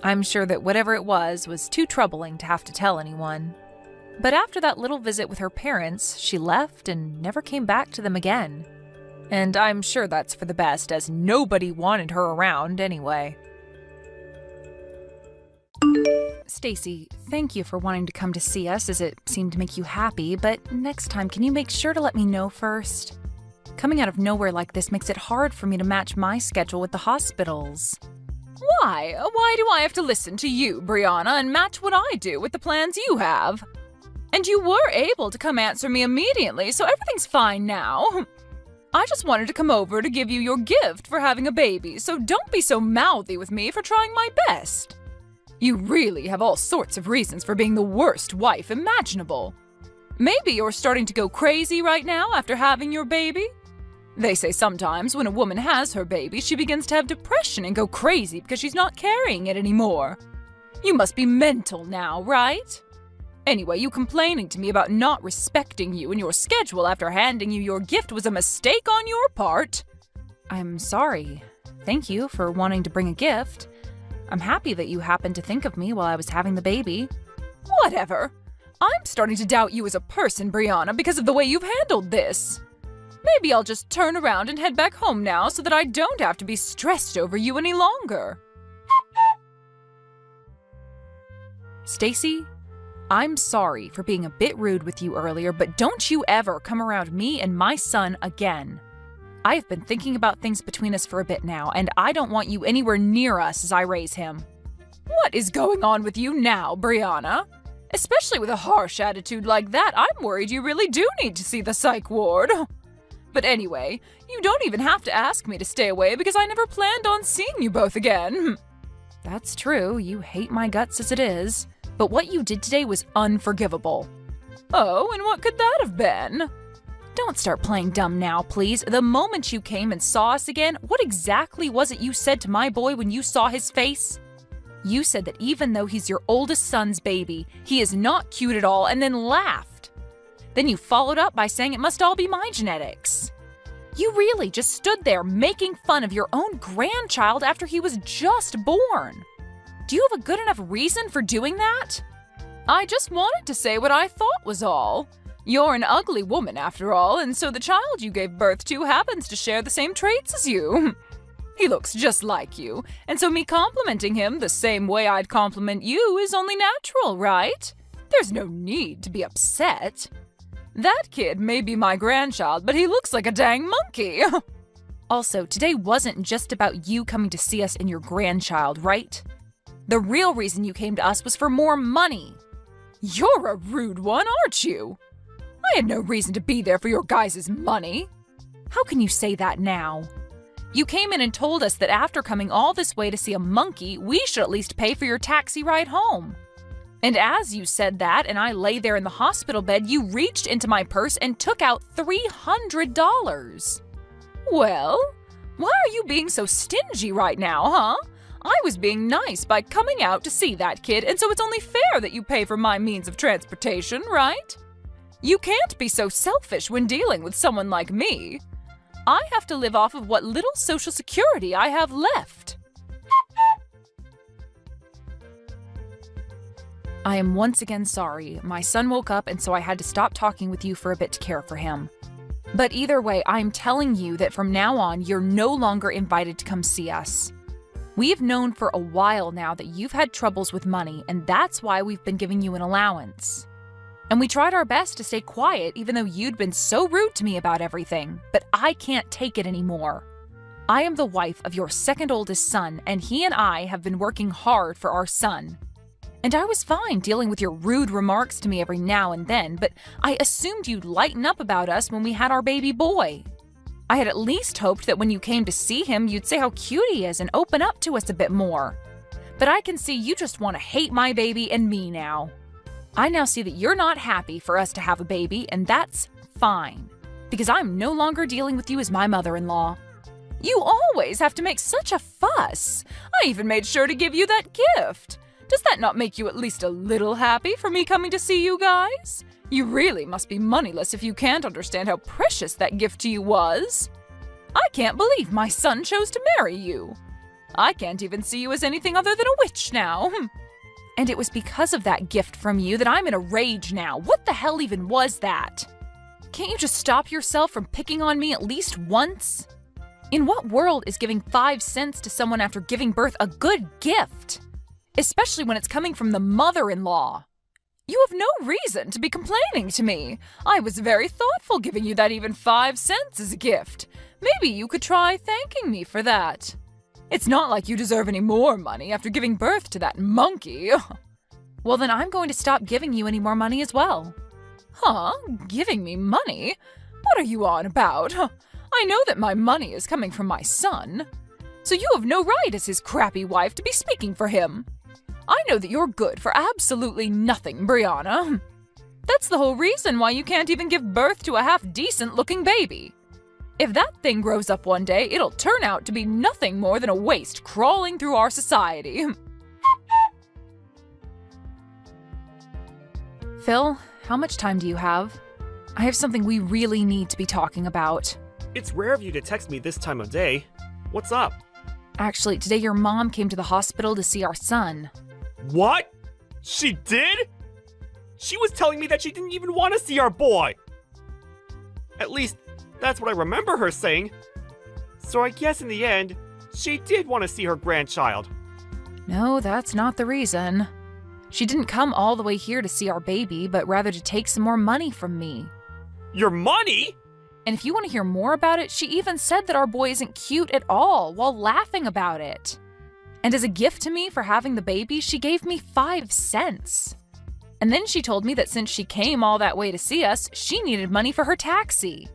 I'm sure that whatever it was too troubling to have to tell anyone. But after that little visit with her parents, she left and never came back to them again. And I'm sure that's for the best, as nobody wanted her around anyway. Stacy, thank you for wanting to come to see us, as it seemed to make you happy, but next time can you make sure to let me know first? Coming out of nowhere like this makes it hard for me to match my schedule with the hospital's. Why? Why do I have to listen to you, Brianna, and match what I do with the plans you have? And you were able to come answer me immediately, so everything's fine now. I just wanted to come over to give you your gift for having a baby, so don't be so mouthy with me for trying my best. You really have all sorts of reasons for being the worst wife imaginable. Maybe you're starting to go crazy right now after having your baby? They say sometimes when a woman has her baby, she begins to have depression and go crazy because she's not carrying it anymore. You must be mental now, right? Anyway, you complaining to me about not respecting you and your schedule after handing you your gift was a mistake on your part. I'm sorry. Thank you for wanting to bring a gift. I'm happy that you happened to think of me while I was having the baby. Whatever. I'm starting to doubt you as a person, Brianna, because of the way you've handled this. Maybe I'll just turn around and head back home now so that I don't have to be stressed over you any longer. Stacy, I'm sorry for being a bit rude with you earlier, but don't you ever come around me and my son again. I've been thinking about things between us for a bit now, and I don't want you anywhere near us as I raise him. What is going on with you now, Brianna? Especially with a harsh attitude like that, I'm worried you really do need to see the psych ward. But anyway, you don't even have to ask me to stay away because I never planned on seeing you both again. That's true, you hate my guts as it is. But what you did today was unforgivable. Oh, and what could that have been? Don't start playing dumb now, please. The moment you came and saw us again, what exactly was it you said to my boy when you saw his face? You said that even though he's your oldest son's baby, he is not cute at all, and then laughed. Then you followed up by saying it must all be my genetics. You really just stood there making fun of your own grandchild after he was just born. Do you have a good enough reason for doing that? I just wanted to say what I thought was all. You're an ugly woman after all, and so the child you gave birth to happens to share the same traits as you. He looks just like you, and so me complimenting him the same way I'd compliment you is only natural, right? There's no need to be upset. That kid may be my grandchild, but he looks like a dang monkey. Also, today wasn't just about you coming to see us and your grandchild, right? The real reason you came to us was for more money. You're a rude one, aren't you? I had no reason to be there for your guys' money. How can you say that now? You came in and told us that after coming all this way to see a monkey, we should at least pay for your taxi ride home. And as you said that and I lay there in the hospital bed, you reached into my purse and took out $300. Well, why are you being so stingy right now, huh? I was being nice by coming out to see that kid, and so it's only fair that you pay for my means of transportation, right? You can't be so selfish when dealing with someone like me. I have to live off of what little social security I have left. I am once again sorry. My son woke up, and so I had to stop talking with you for a bit to care for him. But either way, I'm telling you that from now on, you're no longer invited to come see us. We've known for a while now that you've had troubles with money, and that's why we've been giving you an allowance. And we tried our best to stay quiet even though you'd been so rude to me about everything, but I can't take it anymore. I am the wife of your second oldest son, and he and I have been working hard for our son. And I was fine dealing with your rude remarks to me every now and then, but I assumed you'd lighten up about us when we had our baby boy. I had at least hoped that when you came to see him, you'd say how cute he is and open up to us a bit more. But I can see you just want to hate my baby and me now. I now see that you're not happy for us to have a baby, and that's fine, because I'm no longer dealing with you as my mother-in-law. You always have to make such a fuss. I even made sure to give you that gift. Does that not make you at least a little happy for me coming to see you guys? You really must be moneyless if you can't understand how precious that gift to you was. I can't believe my son chose to marry you. I can't even see you as anything other than a witch now. And it was because of that gift from you that I'm in a rage now. What the hell even was that? Can't you just stop yourself from picking on me at least once? In what world is giving 5 cents to someone after giving birth a good gift? Especially when it's coming from the mother-in-law. You have no reason to be complaining to me. I was very thoughtful giving you that even 5 cents as a gift. Maybe you could try thanking me for that. It's not like you deserve any more money after giving birth to that monkey. Well, then I'm going to stop giving you any more money as well. Huh? Giving me money? What are you on about? I know that my money is coming from my son. So you have no right as his crappy wife to be speaking for him. I know that you're good for absolutely nothing, Brianna. That's the whole reason why you can't even give birth to a half-decent looking baby. If that thing grows up one day, it'll turn out to be nothing more than a waste crawling through our society. Phil, how much time do you have? I have something we really need to be talking about. It's rare of you to text me this time of day. What's up? Actually, today your mom came to the hospital to see our son. What? She did? She was telling me that she didn't even want to see our boy. At least, that's what I remember her saying. So I guess in the end, she did want to see her grandchild. No, that's not the reason. She didn't come all the way here to see our baby, but rather to take some more money from me. Your money? And if you want to hear more about it, she even said that our boy isn't cute at all while laughing about it. And as a gift to me for having the baby, she gave me 5 cents. And then she told me that since she came all that way to see us, she needed money for her taxi.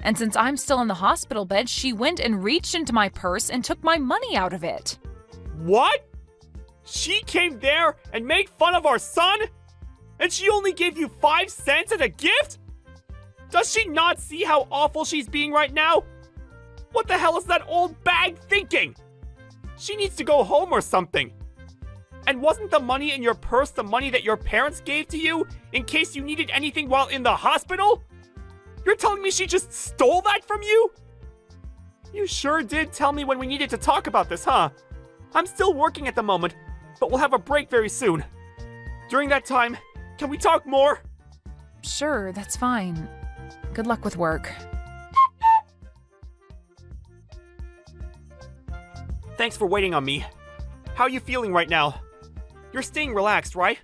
And since I'm still in the hospital bed, she went and reached into my purse and took my money out of it. What? She came there and made fun of our son? And she only gave you 5 cents as a gift? Does she not see how awful she's being right now? What the hell is that old bag thinking? She needs to go home or something. And wasn't the money in your purse the money that your parents gave to you in case you needed anything while in the hospital? You're telling me she just stole that from you? You sure did tell me when we needed to talk about this, huh? I'm still working at the moment, but we'll have a break very soon. During that time, can we talk more? Sure, that's fine. Good luck with work. Thanks for waiting on me. How are you feeling right now? You're staying relaxed, right?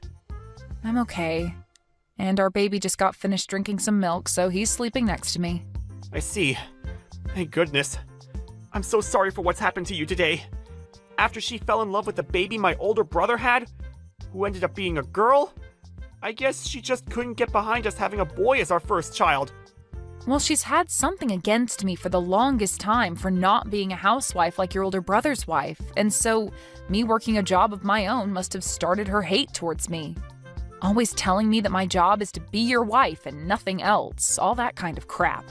I'm okay. And our baby just got finished drinking some milk, so he's sleeping next to me. I see. Thank goodness. I'm so sorry for what's happened to you today. After she fell in love with the baby my older brother had, who ended up being a girl, I guess she just couldn't get behind us having a boy as our first child. Well, she's had something against me for the longest time for not being a housewife like your older brother's wife, and so me working a job of my own must have started her hate towards me. Always telling me that my job is to be your wife and nothing else, all that kind of crap.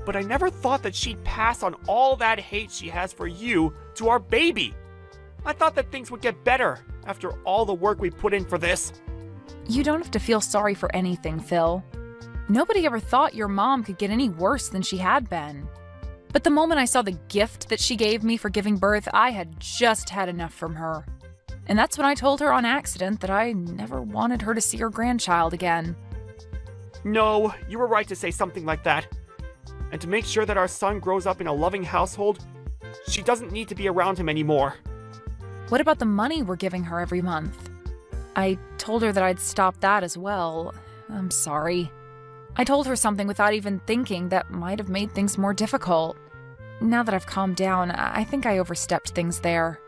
But I never thought that she'd pass on all that hate she has for you to our baby. I thought that things would get better after all the work we put in for this. You don't have to feel sorry for anything, Phil. Nobody ever thought your mom could get any worse than she had been. But the moment I saw the gift that she gave me for giving birth, I had just had enough from her. And that's when I told her on accident that I never wanted her to see her grandchild again. No, you were right to say something like that. And to make sure that our son grows up in a loving household, she doesn't need to be around him anymore. What about the money we're giving her every month? I told her that I'd stop that as well. I'm sorry. I told her something without even thinking that might have made things more difficult. Now that I've calmed down, I think I overstepped things there.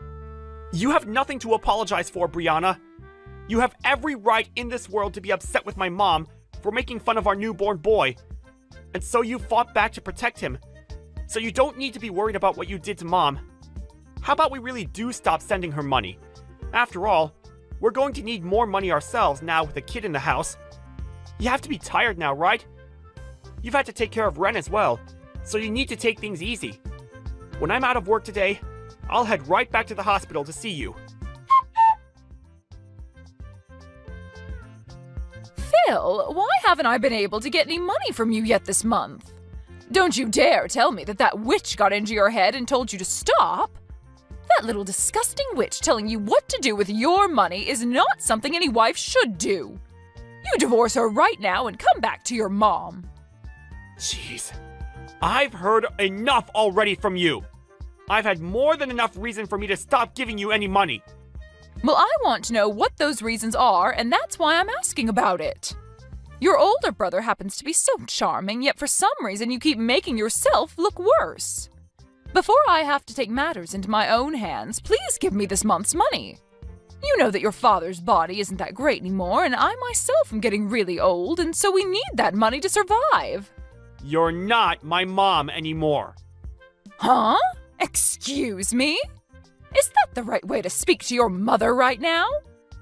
You have nothing to apologize for, Brianna. You have every right in this world to be upset with my mom for making fun of our newborn boy. And so you fought back to protect him. So you don't need to be worried about what you did to Mom. How about we really do stop sending her money? After all, we're going to need more money ourselves now with a kid in the house. You have to be tired now, right? You've had to take care of Ren as well, so you need to take things easy. When I'm out of work today, I'll head right back to the hospital to see you. Phil, why haven't I been able to get any money from you yet this month? Don't you dare tell me that that witch got into your head and told you to stop. That little disgusting witch telling you what to do with your money is not something any wife should do. You divorce her right now and come back to your mom. Jeez. I've heard enough already from you. I've had more than enough reason for me to stop giving you any money. Well, I want to know what those reasons are, and that's why I'm asking about it. Your older brother happens to be so charming, yet for some reason you keep making yourself look worse. Before I have to take matters into my own hands, please give me this month's money. You know that your father's body isn't that great anymore, and I myself am getting really old, and so we need that money to survive. You're not my mom anymore. Huh? Excuse me? Is that the right way to speak to your mother right now?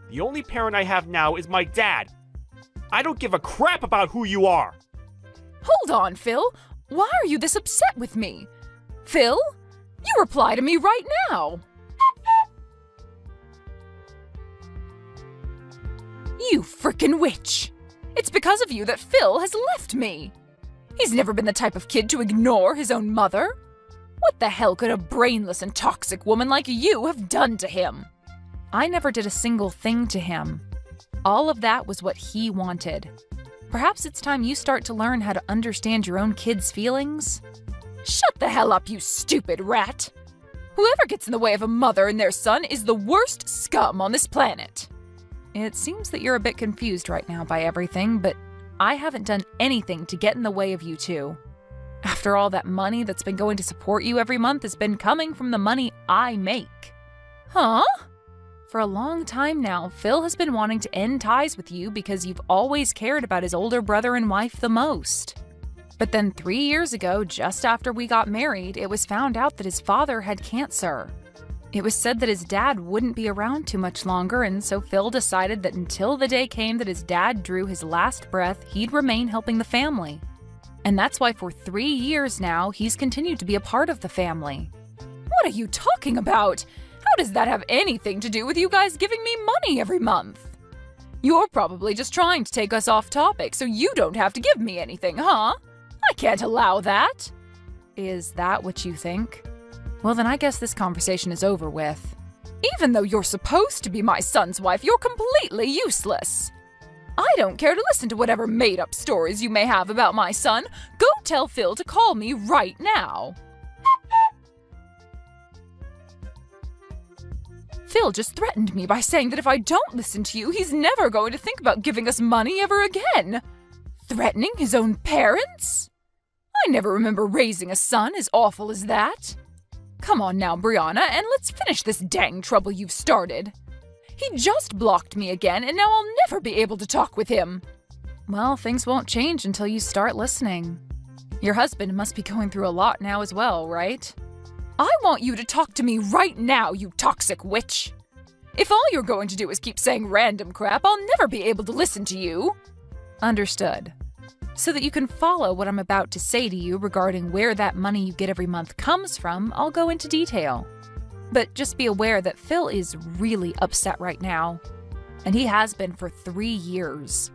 The only parent I have now is my dad. I don't give a crap about who you are. Hold on, Phil. Why are you this upset with me? Phil, you reply to me right now. You frickin' witch. It's because of you that Phil has left me. He's never been the type of kid to ignore his own mother. What the hell could a brainless and toxic woman like you have done to him? I never did a single thing to him. All of that was what he wanted. Perhaps it's time you start to learn how to understand your own kids' feelings. Shut the hell up, you stupid rat! Whoever gets in the way of a mother and their son is the worst scum on this planet. It seems that you're a bit confused right now by everything, but I haven't done anything to get in the way of you two. After all, that money that's been going to support you every month has been coming from the money I make. Huh? For a long time now, Phil has been wanting to end ties with you because you've always cared about his older brother and wife the most. But then 3 years ago, just after we got married, it was found out that his father had cancer. It was said that his dad wouldn't be around too much longer, and so Phil decided that until the day came that his dad drew his last breath, he'd remain helping the family. And that's why for 3 years now, he's continued to be a part of the family. What are you talking about? How does that have anything to do with you guys giving me money every month? You're probably just trying to take us off topic so you don't have to give me anything, huh? I can't allow that. Is that what you think? Well, then I guess this conversation is over with. Even though you're supposed to be my son's wife, you're completely useless. I don't care to listen to whatever made-up stories you may have about my son. Go tell Phil to call me right now. Phil just threatened me by saying that if I don't listen to you, he's never going to think about giving us money ever again. Threatening his own parents? I never remember raising a son as awful as that. Come on now, Brianna, and let's finish this dang trouble you've started. He just blocked me again, and now I'll never be able to talk with him. Well, things won't change until you start listening. Your husband must be going through a lot now as well, right? I want you to talk to me right now, you toxic witch. If all you're going to do is keep saying random crap, I'll never be able to listen to you. Understood. So that you can follow what I'm about to say to you regarding where that money you get every month comes from, I'll go into detail. But just be aware that Phil is really upset right now. And he has been for 3 years.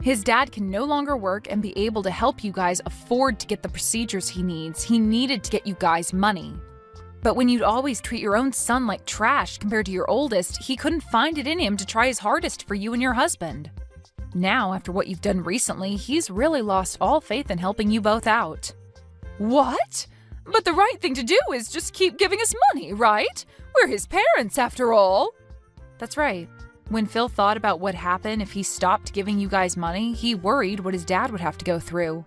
His dad can no longer work and be able to help you guys afford to get the procedures he needs. He needed to get you guys money. But when you'd always treat your own son like trash compared to your oldest, he couldn't find it in him to try his hardest for you and your husband. Now, after what you've done recently, he's really lost all faith in helping you both out. What? But the right thing to do is just keep giving us money, right? We're his parents, after all. That's right. When Phil thought about what happened if he stopped giving you guys money, he worried what his dad would have to go through.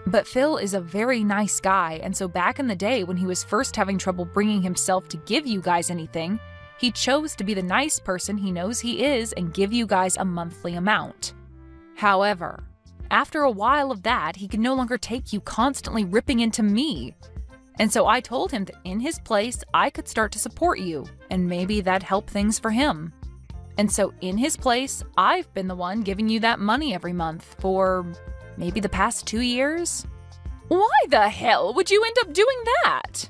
But Phil is a very nice guy, and so back in the day when he was first having trouble bringing himself to give you guys anything, he chose to be the nice person he knows he is and give you guys a monthly amount. However, after a while of that, he could no longer take you constantly ripping into me. And so I told him that in his place, I could start to support you, and maybe that'd help things for him. And so in his place, I've been the one giving you that money every month for maybe the past 2 years. Why the hell would you end up doing that?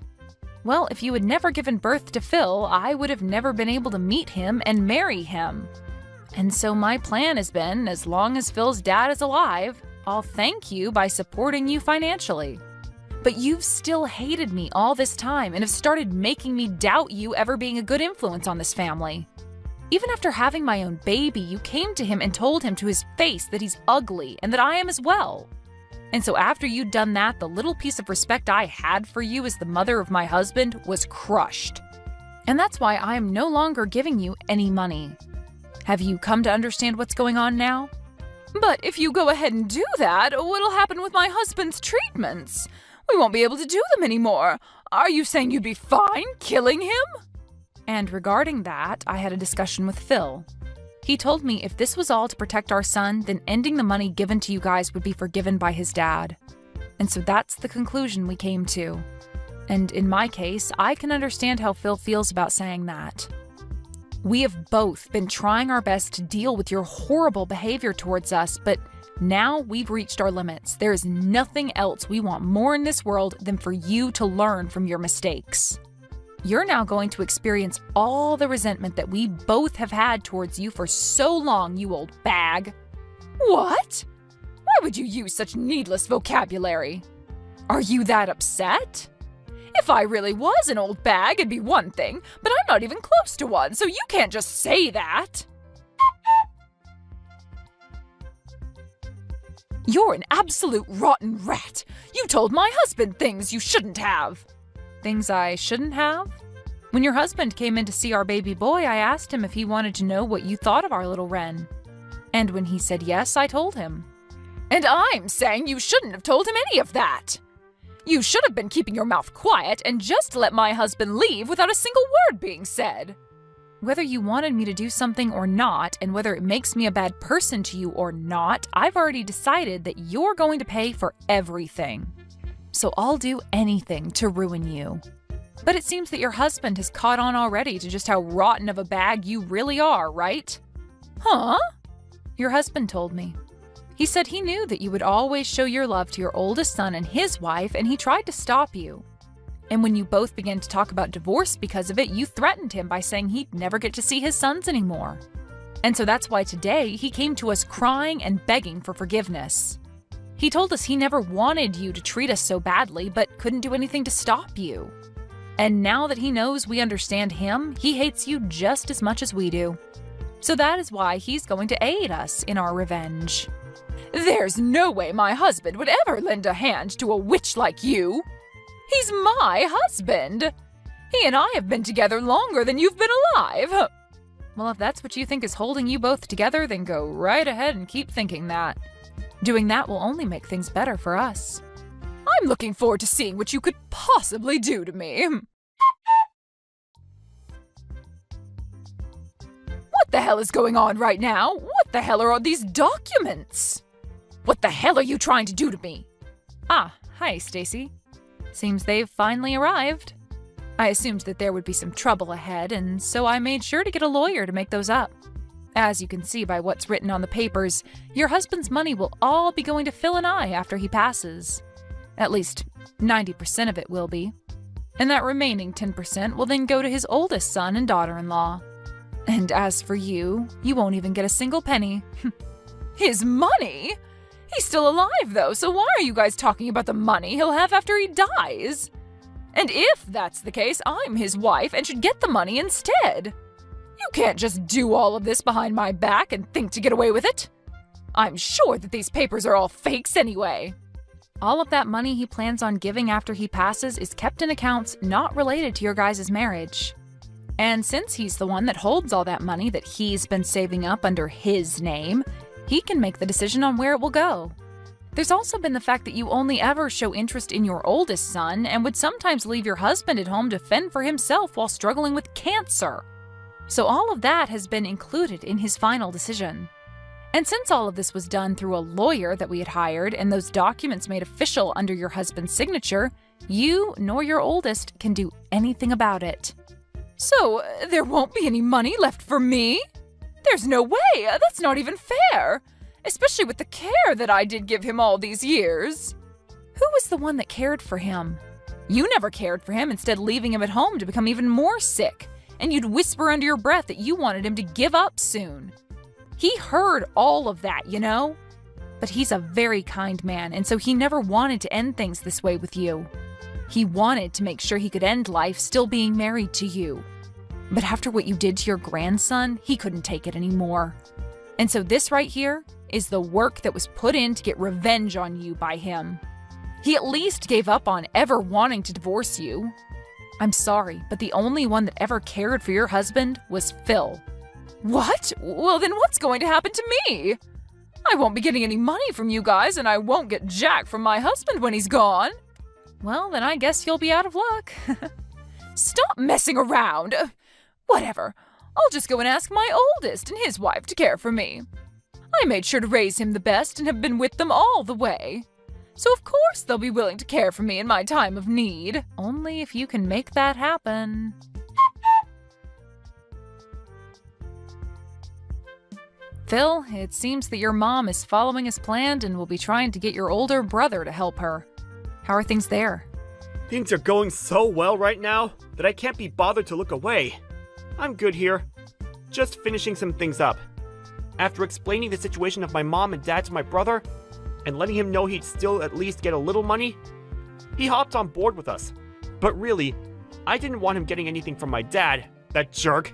Well, if you had never given birth to Phil, I would have never been able to meet him and marry him. And so my plan has been, as long as Phil's dad is alive, I'll thank you by supporting you financially. But you've still hated me all this time and have started making me doubt you ever being a good influence on this family. Even after having my own baby, you came to him and told him to his face that he's ugly and that I am as well. And so after you'd done that, the little piece of respect I had for you as the mother of my husband was crushed. And that's why I am no longer giving you any money. Have you come to understand what's going on now? But if you go ahead and do that, what'll happen with my husband's treatments? We won't be able to do them anymore. Are you saying you'd be fine killing him? And regarding that, I had a discussion with Phil. He told me if this was all to protect our son, then ending the money given to you guys would be forgiven by his dad. And so that's the conclusion we came to. And in my case, I can understand how Phil feels about saying that. We have both been trying our best to deal with your horrible behavior towards us, but now we've reached our limits. There is nothing else we want more in this world than for you to learn from your mistakes. You're now going to experience all the resentment that we both have had towards you for so long, you old bag. What? Why would you use such needless vocabulary? Are you that upset? If I really was an old bag, it'd be one thing, but I'm not even close to one, so you can't just say that. You're an absolute rotten rat. You told my husband things you shouldn't have. Things I shouldn't have? When your husband came in to see our baby boy, I asked him if he wanted to know what you thought of our little wren. And when he said yes, I told him. And I'm saying you shouldn't have told him any of that. You should have been keeping your mouth quiet and just let my husband leave without a single word being said. Whether you wanted me to do something or not, and whether it makes me a bad person to you or not, I've already decided that you're going to pay for everything. So I'll do anything to ruin you. But it seems that your husband has caught on already to just how rotten of a bag you really are, right? Huh? Your husband told me. He said he knew that you would always show your love to your oldest son and his wife, and he tried to stop you. And when you both began to talk about divorce because of it, you threatened him by saying he'd never get to see his sons anymore. And so that's why today he came to us crying and begging for forgiveness. He told us he never wanted you to treat us so badly, but couldn't do anything to stop you. And now that he knows we understand him, he hates you just as much as we do. So that is why he's going to aid us in our revenge. There's no way my husband would ever lend a hand to a witch like you. He's my husband. He and I have been together longer than you've been alive. Well, if that's what you think is holding you both together, then go right ahead and keep thinking that. Doing that will only make things better for us. I'm looking forward to seeing what you could possibly do to me. What the hell is going on right now? What the hell are all these documents? What the hell are you trying to do to me? Ah, hi, Stacy. Seems they've finally arrived. I assumed that there would be some trouble ahead, and so I made sure to get a lawyer to make those up. As you can see by what's written on the papers, your husband's money will all be going to Phil and I after he passes. At least 90% of it will be. And that remaining 10% will then go to his oldest son and daughter-in-law. And as for you, you won't even get a single penny. His money? He's still alive, though, so why are you guys talking about the money he'll have after he dies? And if that's the case, I'm his wife and should get the money instead. You can't just do all of this behind my back and think to get away with it. I'm sure that these papers are all fakes anyway. All of that money he plans on giving after he passes is kept in accounts not related to your guys' marriage. And since he's the one that holds all that money that he's been saving up under his name, he can make the decision on where it will go. There's also been the fact that you only ever show interest in your oldest son and would sometimes leave your husband at home to fend for himself while struggling with cancer. So all of that has been included in his final decision. And since all of this was done through a lawyer that we had hired and those documents made official under your husband's signature, you nor your oldest can do anything about it. So there won't be any money left for me? There's no way! That's not even fair! Especially with the care that I did give him all these years. Who was the one that cared for him? You never cared for him, instead leaving him at home to become even more sick. And you'd whisper under your breath that you wanted him to give up soon. He heard all of that, you know? But he's a very kind man, and so he never wanted to end things this way with you. He wanted to make sure he could end life still being married to you. But after what you did to your grandson, he couldn't take it anymore. And so this right here is the work that was put in to get revenge on you by him. He at least gave up on ever wanting to divorce you. I'm sorry, but the only one that ever cared for your husband was Phil. What? Well, then what's going to happen to me? I won't be getting any money from you guys, and I won't get jack from my husband when he's gone. Well, then I guess you'll be out of luck. Stop messing around. Whatever. I'll just go and ask my oldest and his wife to care for me. I made sure to raise him the best and have been with them all the way. So of course they'll be willing to care for me in my time of need. Only if you can make that happen. Phil, it seems that your mom is following as planned and will be trying to get your older brother to help her. How are things there? Things are going so well right now that I can't be bothered to look away. I'm good here. Just finishing some things up. After explaining the situation of my mom and dad to my brother, and letting him know he'd still at least get a little money, he hopped on board with us. But really, I didn't want him getting anything from my dad, that jerk.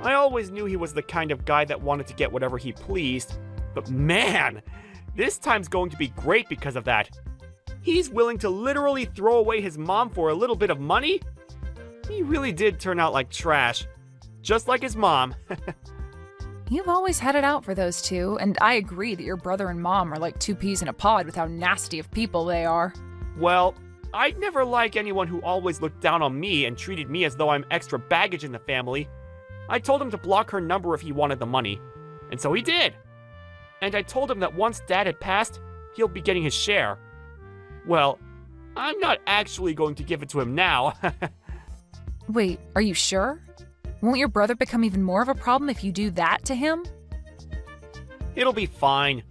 I always knew he was the kind of guy that wanted to get whatever he pleased, but man, this time's going to be great because of that. He's willing to literally throw away his mom for a little bit of money? He really did turn out like trash, just like his mom. You've always had it out for those two, and I agree that your brother and mom are like two peas in a pod with how nasty of people they are. Well, I'd never like anyone who always looked down on me and treated me as though I'm extra baggage in the family. I told him to block her number if he wanted the money, and so he did. And I told him that once Dad had passed, he'll be getting his share. Well, I'm not actually going to give it to him now. Wait, are you sure? Won't your brother become even more of a problem if you do that to him? It'll be fine.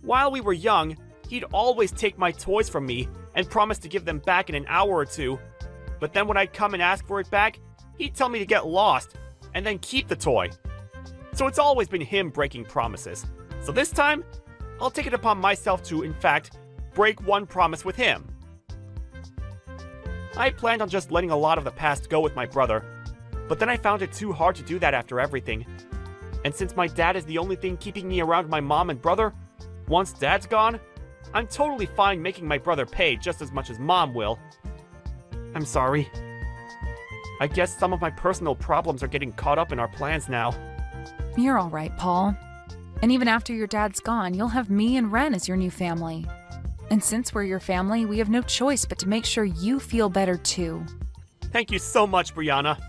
While we were young, he'd always take my toys from me and promise to give them back in an hour or two. But then when I'd come and ask for it back, he'd tell me to get lost and then keep the toy. So it's always been him breaking promises. So this time, I'll take it upon myself to, in fact, break one promise with him. I planned on just letting a lot of the past go with my brother, but then I found it too hard to do that after everything. And since my dad is the only thing keeping me around my mom and brother, once Dad's gone, I'm totally fine making my brother pay just as much as Mom will. I'm sorry. I guess some of my personal problems are getting caught up in our plans now. You're all right, Paul. And even after your dad's gone, you'll have me and Ren as your new family. And since we're your family, we have no choice but to make sure you feel better too. Thank you so much, Brianna.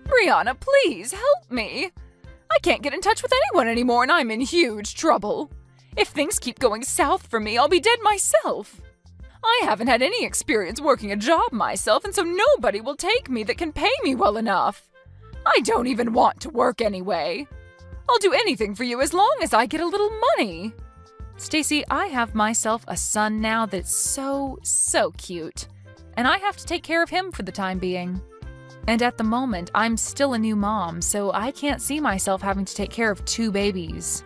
Brianna, please help me. I can't get in touch with anyone anymore and I'm in huge trouble. If things keep going south for me, I'll be dead myself. I haven't had any experience working a job myself, and so nobody will take me that can pay me well enough. I don't even want to work anyway. I'll do anything for you as long as I get a little money. Stacy, I have myself a son now that's so cute, and I have to take care of him for the time being. And at the moment, I'm still a new mom, so I can't see myself having to take care of 2 babies.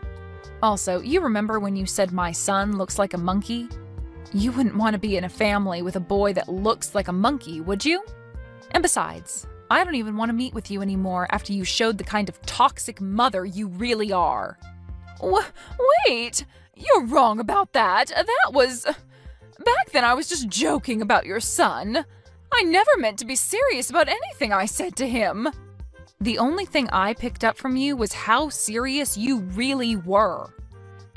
Also, you remember when you said my son looks like a monkey? You wouldn't want to be in a family with a boy that looks like a monkey, would you? And besides, I don't even want to meet with you anymore after you showed the kind of toxic mother you really are. Wait, you're wrong about that. That was... Back then I was just joking about your son. I never meant to be serious about anything I said to him. The only thing I picked up from you was how serious you really were.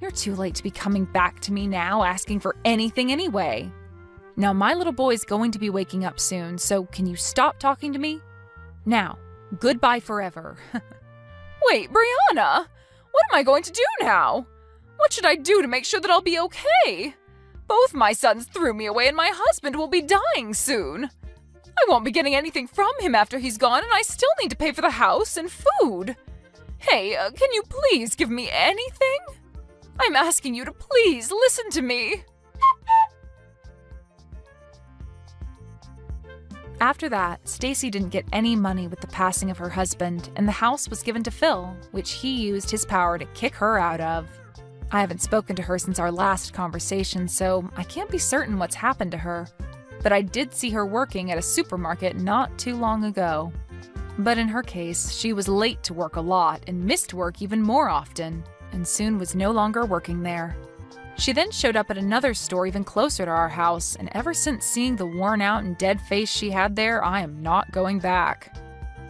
You're too late to be coming back to me now asking for anything anyway. Now, my little boy's going to be waking up soon, so can you stop talking to me? Now, goodbye forever. Wait, Brianna! What am I going to do now? What should I do to make sure that I'll be okay? Both my sons threw me away and my husband will be dying soon. I won't be getting anything from him after he's gone, and I still need to pay for the house and food. Hey, can you please give me anything? I'm asking you to please listen to me. After that, Stacy didn't get any money with the passing of her husband, and the house was given to Phil, which he used his power to kick her out of. I haven't spoken to her since our last conversation, so I can't be certain what's happened to her. But I did see her working at a supermarket not too long ago. But in her case, she was late to work a lot and missed work even more often, and soon was no longer working there. She then showed up at another store even closer to our house, and ever since seeing the worn out and dead face she had there, I am not going back.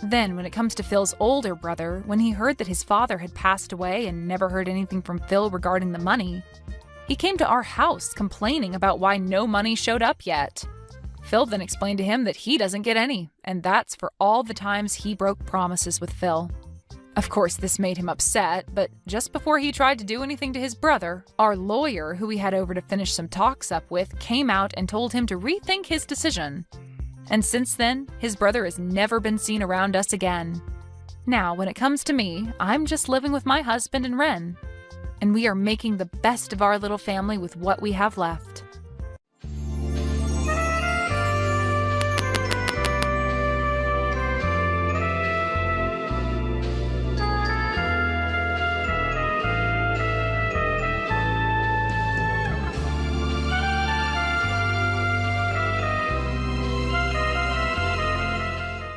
Then, when it comes to Phil's older brother, when he heard that his father had passed away and never heard anything from Phil regarding the money, he came to our house complaining about why no money showed up yet. Phil then explained to him that he doesn't get any, and that's for all the times he broke promises with Phil. Of course, this made him upset, but just before he tried to do anything to his brother, our lawyer, who we had over to finish some talks up with, came out and told him to rethink his decision. And since then, his brother has never been seen around us again. Now, when it comes to me, I'm just living with my husband and Ren, and we are making the best of our little family with what we have left.